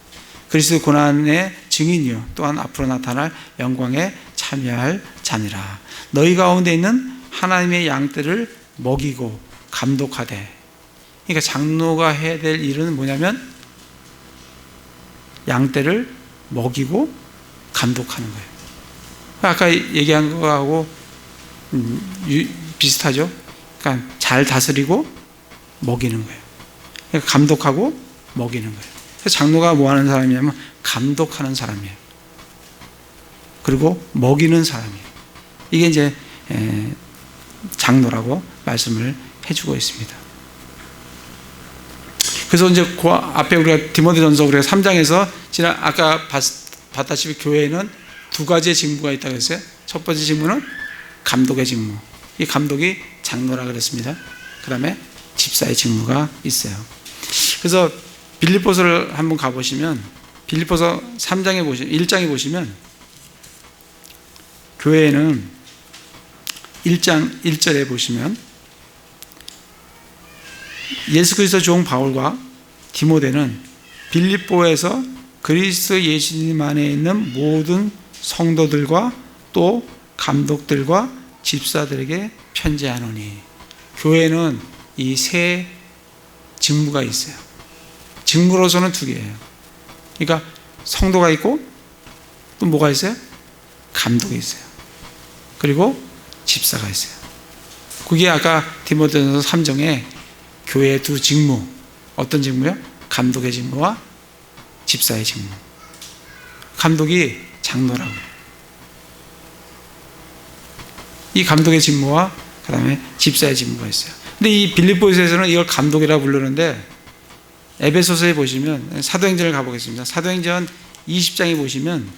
S1: 그리스도 고난의 증인이요 또한 앞으로 나타날 영광에 참여할 자니라. 너희 가운데 있는 하나님의 양떼를 먹이고 감독하되. 그러니까 장로가 해야 될 일은 뭐냐면 양떼를 먹이고 감독하는 거예요. 아까 얘기한 거하고 비슷하죠. 그러니까 잘 다스리고 먹이는 거예요. 그러니까 감독하고 먹이는 거예요. 그래서 장로가 뭐 하는 사람이냐면 감독하는 사람이에요. 그리고 먹이는 사람이에요. 이게 이제 장로라고 말씀을 해주고 있습니다. 그래서 이제 그 앞에 우리가 디모데전서 우리가 3장에서 지난 아까 봤다시피 교회에는 두 가지의 직무가 있다고 했어요. 첫 번째 직무는 감독의 직무. 이 감독이 장로라 그랬습니다. 그 다음에 집사의 직무가 있어요. 그래서 빌립보서를 한번 가보시면 빌립보서 3장에 보시면 1장에 보시면 교회에는 1장 1절에 보시면 예수 그리스도 종 바울과 디모데는 빌립보에서 그리스도 예수님 안에 있는 모든 성도들과 또 감독들과 집사들에게 편지하노니. 교회는 이 세 직무가 있어요. 직무로서는 두 개예요. 그러니까 성도가 있고 또 뭐가 있어요? 감독이 있어요. 그리고 집사가 있어요. 그게 아까 디모데전서 3장에 교회의 두 직무, 어떤 직무요? 감독의 직무와 집사의 직무. 감독이 장로라고. 이 감독의 직무와 그 다음에 집사의 직무가 있어요. 근데 이 빌립보에서는 이걸 감독이라고 부르는데 에베소서에 보시면 사도행전을 가보겠습니다. 사도행전 20장에 보시면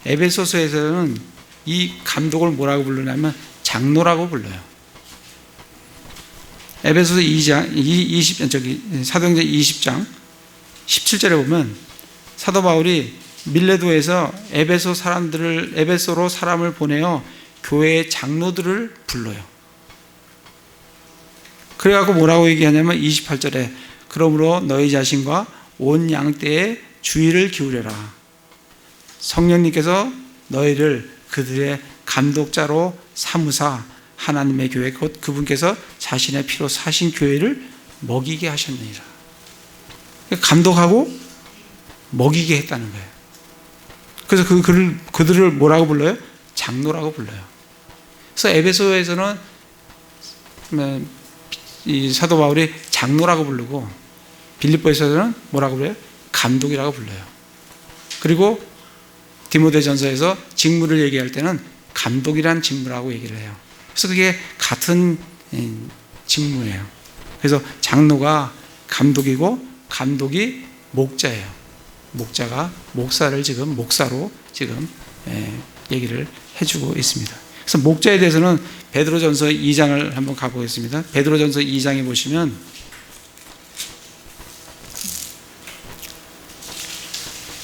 S1: 에베소서에서는 이 감독을 뭐라고 부르냐면 장로라고 불러요. 에베소서 2장, 사도행전 20장 17절에 보면 사도 바울이 밀레도에서 에베소로 사람을 보내어 교회의 장로들을 불러요. 그래갖고 뭐라고 얘기하냐면 28절에 그러므로 너희 자신과 온 양떼의 주의를 기울여라. 성령님께서 너희를 그들의 감독자로 삼으사 하나님의 교회 곧 그분께서 자신의 피로 사신 교회를 먹이게 하셨느니라. 감독하고 먹이게 했다는 거예요. 그래서 그들을 뭐라고 불러요? 장로라고 불러요. 그래서 에베소에서는 이 사도 바울이 장로라고 부르고 빌립보에서는 뭐라고 불러요? 감독이라고 불러요. 그리고 디모데전서에서 직무를 얘기할 때는 감독이란 직무라고 얘기를 해요. 그래서 그게 같은 직무예요. 그래서 장로가 감독이고 감독이 목자예요. 목자가 목사를 지금 목사로 지금 얘기를 해주고 있습니다. 그래서 목자에 대해서는 베드로전서 2장을 한번 가보겠습니다. 베드로전서 2장에 보시면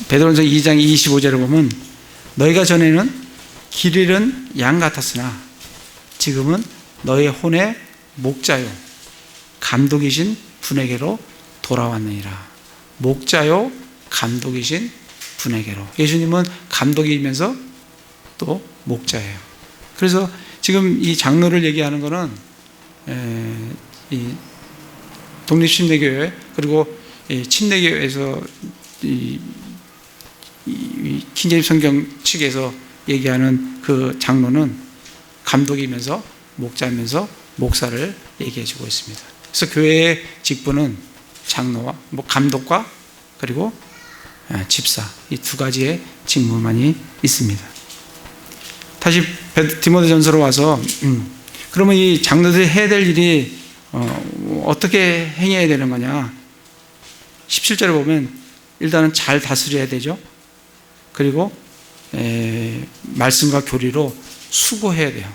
S1: 베드로전서 2장 25절을 보면 너희가 전에는 길 잃은 양 같았으나 지금은 너희 혼의 목자요 감독이신 분에게로 돌아왔느니라. 목자요 감독이신 분에게로. 예수님은 감독이면서 또 목자예요. 그래서 지금 이 장로를 얘기하는 거는 이 독립침례교회 그리고 침례교회에서 이 킹제임스 성경 측에서 얘기하는 그 장로는 감독이면서 목자면서 목사를 얘기해주고 있습니다. 그래서 교회의 직분은 장로와 감독과 그리고 집사 이 두 가지의 직무만이 있습니다. 다시 디모데전서로 와서 그러면 이 장로들이 해야 될 일이 어떻게 행해야 되는 거냐? 17절에 보면 일단은 잘 다스려야 되죠. 그리고 말씀과 교리로 수고해야 돼요.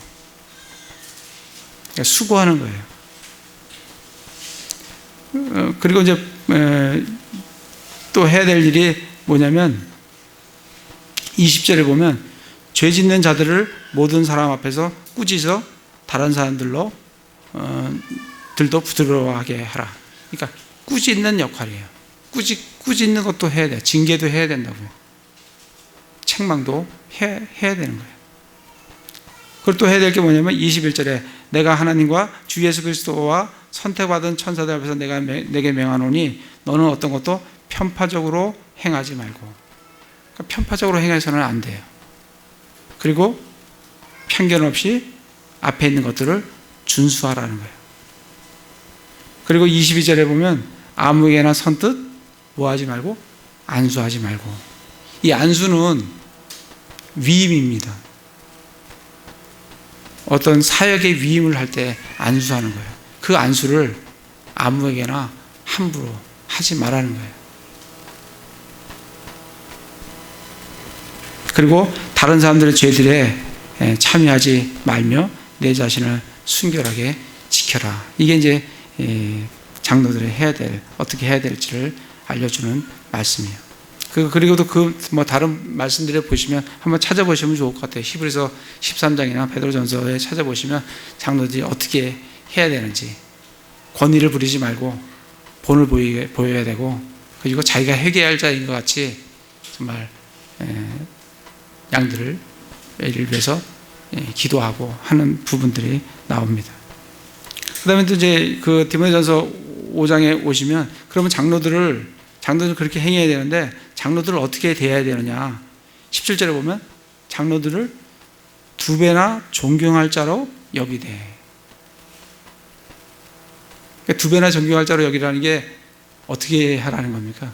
S1: 그러니까 수고하는 거예요. 그리고 이제 또 해야 될 일이 뭐냐면 20절에 보면 죄 짓는 자들을 모든 사람 앞에서 꾸짖어 다른 사람들로 들도 부드러워하게 하라. 그러니까 꾸짖는 역할이에요. 꾸짖는 것도 해야 돼요. 징계도 해야 된다고요. 책망도 해야 되는 거예요. 그리고 또 해야 될 게 뭐냐면 21절에 내가 하나님과 주 예수 그리스도와 선택받은 천사들 앞에서 내게 명하노니 너는 어떤 것도 편파적으로 행하지 말고. 그러니까 편파적으로 행해서는 안 돼요. 그리고 편견 없이 앞에 있는 것들을 준수하라는 거예요. 그리고 22절에 보면 아무에게나 선뜻 뭐하지 말고 안수하지 말고. 이 안수는 위임입니다. 어떤 사역의 위임을 할 때 안수하는 거예요. 그 안수를 아무에게나 함부로 하지 말라는 거예요. 그리고 다른 사람들의 죄들에 참여하지 말며 내 자신을 순결하게 지켜라. 이게 이제 장로들이 어떻게 해야 될지를 알려주는 말씀이에요. 그리고도 다른 말씀들을 보시면 한번 찾아보시면 좋을 것 같아요. 히브리서 13장이나 베드로전서에 찾아보시면 장로들이 어떻게 해야 되는지, 권위를 부리지 말고 본을 보여야 되고, 그리고 자기가 회개할 자인 것 같이 정말 양들을 위해서 기도하고 하는 부분들이 나옵니다. 그 다음에 또 이제 그 디모데전서 5장에 오시면 그러면 장로들을 그렇게 행해야 되는데 장로들을 어떻게 대해야 되느냐. 17절에 보면 장로들을 두 배나 존경할 자로 여기되. 그러니까 두 배나 존경할 자로 여기라는 게 어떻게 하라는 겁니까?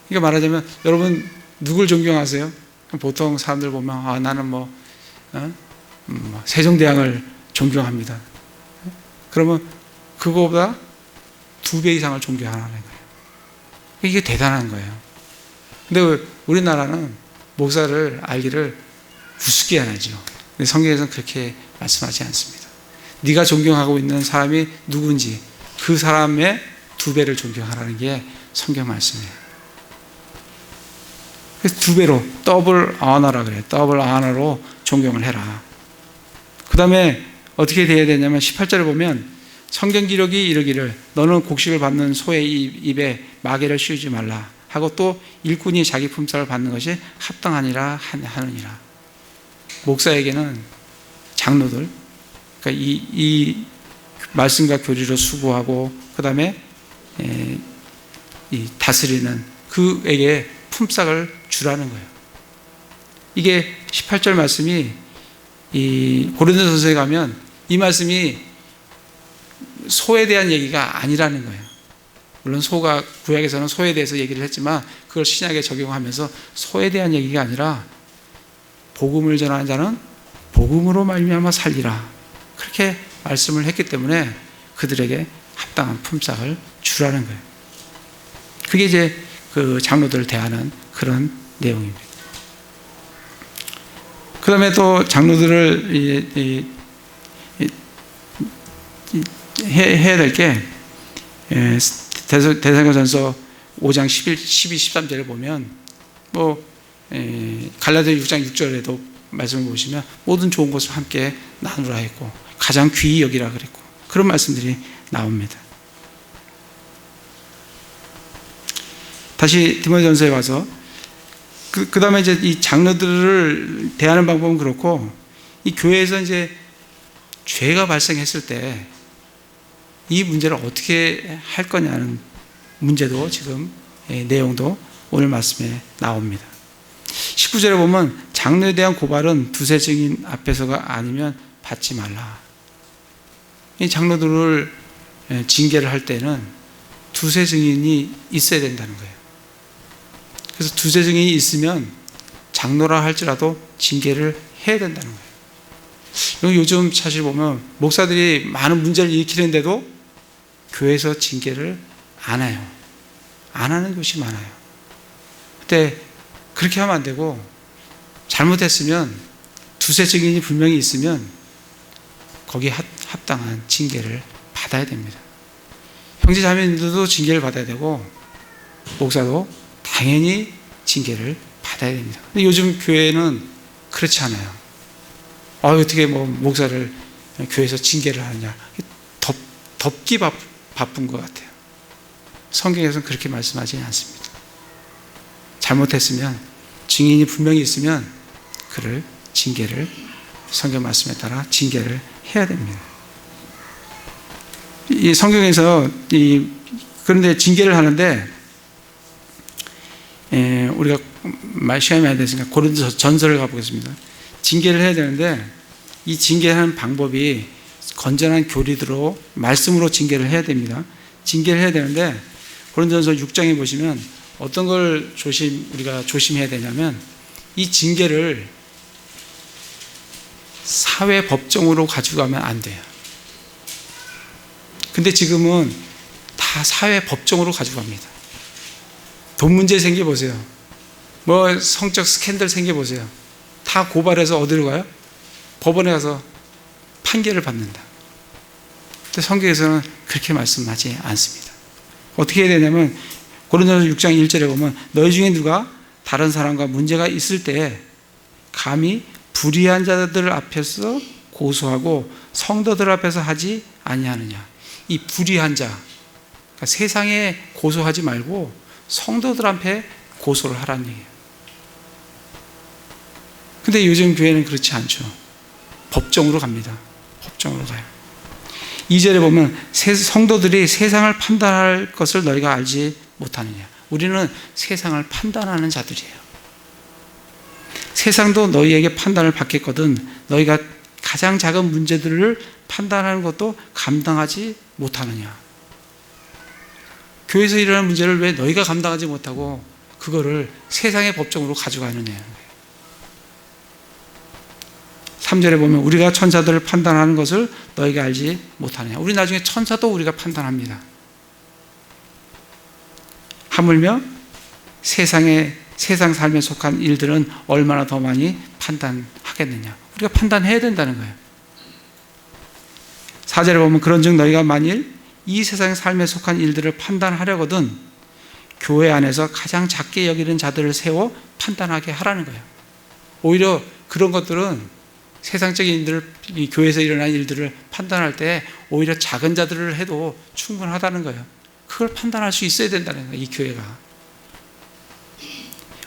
S1: 그러니까 말하자면 여러분 누굴 존경하세요? 보통 사람들 보면 나는 세종대왕을 존경합니다. 그러면 그거보다 두 배 이상을 존경하라는 거예요. 이게 대단한 거예요. 근데 우리나라는 목사를 알기를 우습게 하죠. 근데 성경에서는 그렇게 말씀하지 않습니다. 네가 존경하고 있는 사람이 누군지 그 사람의 두 배를 존경하라는 게 성경 말씀이에요. 그래서 두 배로 더블 아너라 그래요. 더블 아너로 존경을 해라. 그 다음에 어떻게 돼야 되냐면 18절에 보면 성경 기록이 이르기를 너는 곡식을 받는 소의 입에 마개를 씌우지 말라 하고 또 일꾼이 자기 품삯을 받는 것이 합당하니라 하느니라. 목사에게는 장로들, 그러니까 이 말씀과 교리로 수고하고 그 다음에 이 다스리는 그에게 품삯을 주라는 거예요. 이게 18절 말씀이 이 고린도전서에 가면 이 말씀이 소에 대한 얘기가 아니라는 거예요. 물론 소가 구약에서는 소에 대해서 얘기를 했지만 그걸 신약에 적용하면서 소에 대한 얘기가 아니라 복음을 전하는 자는 복음으로 말미암아 살리라. 그렇게 말씀을 했기 때문에 그들에게 합당한 품삯을 주라는 거예요. 그게 이제 그 장로들을 대하는 그런 내용입니다. 그 다음에 또 장로들을 해야 될 게 데살로니가전서 5장 12, 13절에 보면 갈라디아 6장 6절에도 말씀을 보시면 모든 좋은 것을 함께 나누라 했고 가장 귀히 여기라 그랬고 그런 말씀들이 나옵니다. 다시 디모데전서에 와서 그 다음에 이제 이 장로들을 대하는 방법은 그렇고 이 교회에서 이제 죄가 발생했을 때 이 문제를 어떻게 할 거냐는 문제도 지금 내용도 오늘 말씀에 나옵니다. 19절에 보면 장로에 대한 고발은 두세 증인 앞에서가 아니면 받지 말라. 이 장로들을 징계를 할 때는 두세 증인이 있어야 된다는 거예요. 그래서 두세 증인이 있으면 장로라 할지라도 징계를 해야 된다는 거예요. 요즘 사실 보면 목사들이 많은 문제를 일으키는데도 교회에서 징계를 안 해요. 안 하는 곳이 많아요. 근데 그렇게 하면 안 되고 잘못했으면 두세 증인이 분명히 있으면 거기에 합당한 징계를 받아야 됩니다. 형제 자매님들도 징계를 받아야 되고 목사도 당연히 징계를 받아야 됩니다. 근데 요즘 교회는 그렇지 않아요. 어떻게 목사를 교회에서 징계를 하느냐. 덮기 바쁜 것 같아요. 성경에서는 그렇게 말씀하지 않습니다. 잘못했으면 증인이 분명히 있으면 그를 징계를, 성경 말씀에 따라 징계를 해야 됩니다. 이 성경에서 그런데 징계를 하는데 우리가 시간이 많이 됐으니까 고린도 전서를 가보겠습니다. 징계를 해야 되는데 이 징계하는 방법이 건전한 교리대로 말씀으로 징계를 해야 됩니다. 징계를 해야 되는데 고린도전서 6장에 보시면 어떤 걸 우리가 조심해야 되냐면 이 징계를 사회 법정으로 가지고 가면 안 돼요. 근데 지금은 다 사회 법정으로 가지고 갑니다. 돈 문제 생겨보세요. 성적 스캔들 생겨보세요. 다 고발해서 어디로 가요? 법원에 가서 판결을 받는다. 근데 성경에서는 그렇게 말씀하지 않습니다. 어떻게 해야 되냐면 고린도전서 6장 1절에 보면 너희 중에 누가 다른 사람과 문제가 있을 때 감히 불의한 자들 앞에서 고소하고 성도들 앞에서 하지 아니하느냐. 이 불의한 자, 그러니까 세상에 고소하지 말고 성도들 앞에 고소를 하라는 얘기예요. 근데 요즘 교회는 그렇지 않죠. 법정으로 갑니다. 법정으로 가요. 2절에 보면 성도들이 세상을 판단할 것을 너희가 알지 못하느냐. 우리는 세상을 판단하는 자들이에요. 세상도 너희에게 판단을 받겠거든 너희가 가장 작은 문제들을 판단하는 것도 감당하지 못하느냐. 교회에서 일어나는 문제를 왜 너희가 감당하지 못하고 그거를 세상의 법정으로 가져가느냐. 3절에 보면 우리가 천사들을 판단하는 것을 너희가 알지 못하느냐. 우리 나중에 천사도 우리가 판단합니다. 하물며 세상 삶에 속한 일들은 얼마나 더 많이 판단하겠느냐. 우리가 판단해야 된다는 거예요. 4절에 보면 그런즉 너희가 만일 이 세상의 삶에 속한 일들을 판단하려거든 교회 안에서 가장 작게 여기는 자들을 세워 판단하게 하라는 거예요. 오히려 그런 것들은 세상적인 일들을, 이 교회에서 일어난 일들을 판단할 때 오히려 작은 자들을 해도 충분하다는 거예요. 그걸 판단할 수 있어야 된다는 거예요. 이 교회가.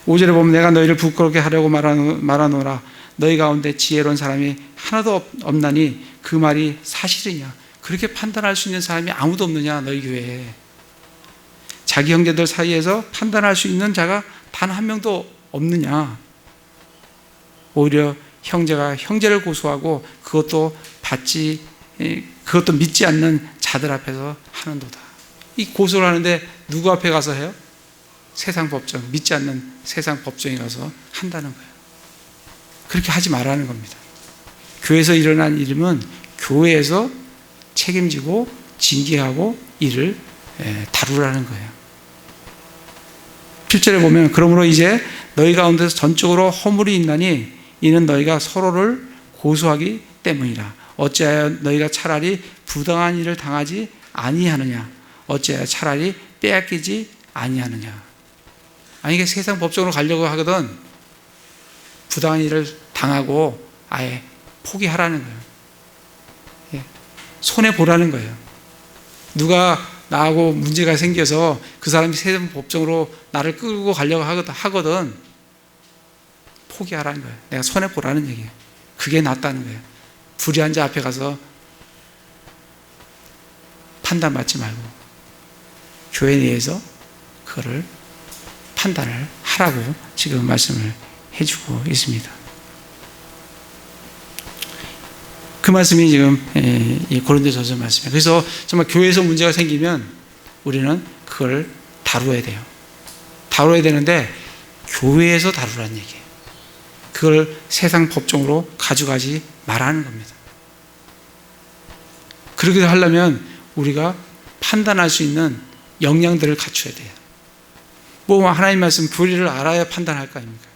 S1: 5절에 보면 내가 너희를 부끄럽게 하려고 말하노라. 너희 가운데 지혜로운 사람이 하나도 없나니 그 말이 사실이냐. 그렇게 판단할 수 있는 사람이 아무도 없느냐 너희 교회에. 자기 형제들 사이에서 판단할 수 있는 자가 단 한 명도 없느냐. 오히려 형제가 형제를 고소하고 그것도 믿지 않는 자들 앞에서 하는도다. 이 고소를 하는데 누구 앞에 가서 해요? 세상 법정, 믿지 않는 세상 법정에 가서 한다는 거예요. 그렇게 하지 말라는 겁니다. 교회에서 일어난 일이면 교회에서 책임지고 징계하고 이를 다루라는 거예요. 7절에 보면 그러므로 이제 너희 가운데서 전적으로 허물이 있나니 이는 너희가 서로를 고소하기 때문이라. 어찌하여 너희가 차라리 부당한 일을 당하지 아니하느냐. 어찌하여 차라리 빼앗기지 아니하느냐. 아니 이게 세상 법정으로 가려고 하거든 부당한 일을 당하고 아예 포기하라는 거예요. 손해보라는 거예요. 누가 나하고 문제가 생겨서 그 사람이 세상 법정으로 나를 끌고 가려고 하거든 포기하라는 거예요. 내가 손해보라는 얘기예요. 그게 낫다는 거예요. 불의한 자 앞에 가서 판단받지 말고 교회 내에서 그거를 판단을 하라고 지금 말씀을 해주고 있습니다. 그 말씀이 지금 이 고린도전서 말씀이에요. 그래서 정말 교회에서 문제가 생기면 우리는 그걸 다루어야 돼요. 다루어야 되는데 교회에서 다루라는 얘기예요. 그걸 세상 법정으로 가져가지 말라는 겁니다. 그렇게 하려면 우리가 판단할 수 있는 역량들을 갖춰야 돼요. 하나님 말씀 교리를 알아야 판단할 거 아닙니까?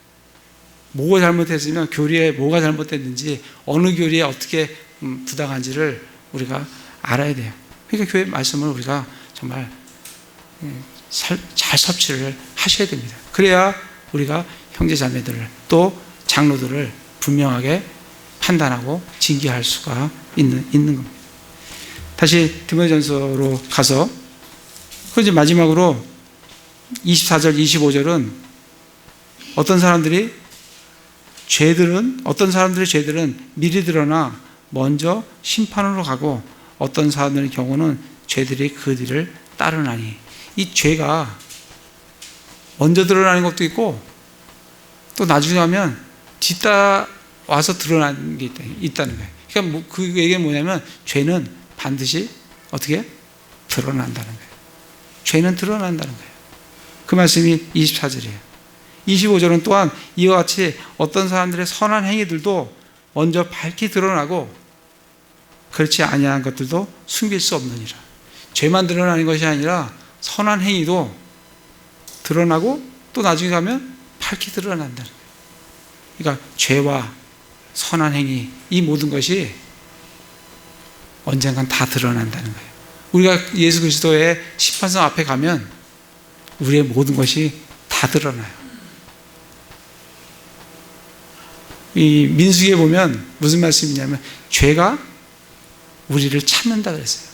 S1: 뭐가 잘못했으면 교리에 뭐가 잘못됐는지, 어느 교리에 어떻게 부당한지를 우리가 알아야 돼요. 그러니까 교회 말씀을 우리가 정말 잘 섭취를 하셔야 됩니다. 그래야 우리가 형제 자매들을 또 장로들을 분명하게 판단하고 징계할 수가 있는 겁니다. 다시 디모데전서로 가서, 그 이제 마지막으로 24절, 25절은 어떤 사람들의 죄들은 미리 드러나 먼저 심판으로 가고, 어떤 사람들의 경우는 죄들이 그 뒤를 따르나니. 이 죄가 먼저 드러나는 것도 있고, 또 나중에 가면 뒤따와서 드러나는 게 있다는 거예요. 그러니까 그 얘기가 뭐냐면, 죄는 반드시 어떻게 드러난다는 거예요. 죄는 드러난다는 거예요. 그 말씀이 24절이에요. 25절은 또한 이와 같이 어떤 사람들의 선한 행위들도 먼저 밝히 드러나고, 그렇지 아니한 것들도 숨길 수 없느니라. 죄만 드러나는 것이 아니라 선한 행위도 드러나고, 또 나중에 가면 밝히 드러난다는 거예요. 그러니까 죄와 선한 행위, 이 모든 것이 언젠간 다 드러난다는 거예요. 우리가 예수 그리스도의 심판성 앞에 가면 우리의 모든 것이 다 드러나요. 이 민수기에 보면 무슨 말씀이냐면, 죄가 우리를 찾는다 그랬어요.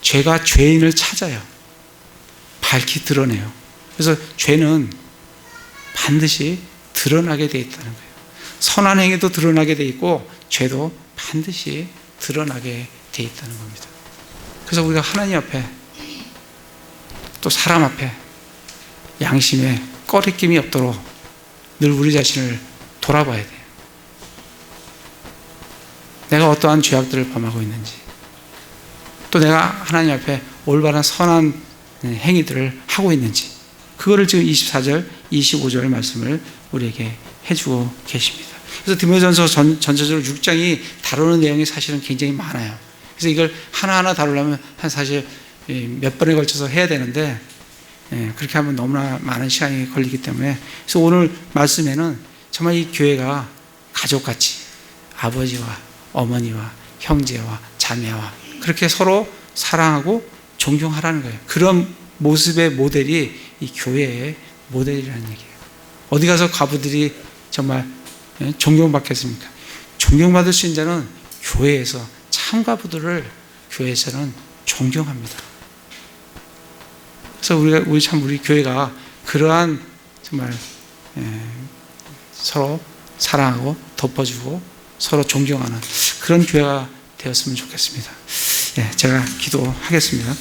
S1: 죄가 죄인을 찾아요. 밝히 드러내요. 그래서 죄는 반드시 드러나게 돼 있다는 거예요. 선한 행위도 드러나게 돼 있고, 죄도 반드시 드러나게 돼 있다는 겁니다. 그래서 우리가 하나님 앞에, 또 사람 앞에 양심에 꺼리낌이 없도록 늘 우리 자신을 돌아봐야 돼요. 내가 어떠한 죄악들을 범하고 있는지, 또 내가 하나님 앞에 올바른 선한 행위들을 하고 있는지, 그거를 지금 24절, 25절 말씀을 우리에게 해주고 계십니다. 그래서 디모데전서 전체적으로 6장이 다루는 내용이 사실은 굉장히 많아요. 그래서 이걸 하나하나 다루려면 사실 몇 번에 걸쳐서 해야 되는데, 그렇게 하면 너무나 많은 시간이 걸리기 때문에, 그래서 오늘 말씀에는 정말 이 교회가 가족같이 아버지와 어머니와 형제와 자매와 그렇게 서로 사랑하고 존경하라는 거예요. 그런 모습의 모델이 이 교회의 모델이라는 얘기예요. 어디 가서 과부들이 정말 존경받겠습니까? 존경받을 수 있는 자는 교회에서, 참가부들을 교회에서는 존경합니다. 그래서 우리 교회가 그러한 정말 서로 사랑하고 덮어주고 서로 존경하는 그런 교회가 되었으면 좋겠습니다. 제가 기도하겠습니다.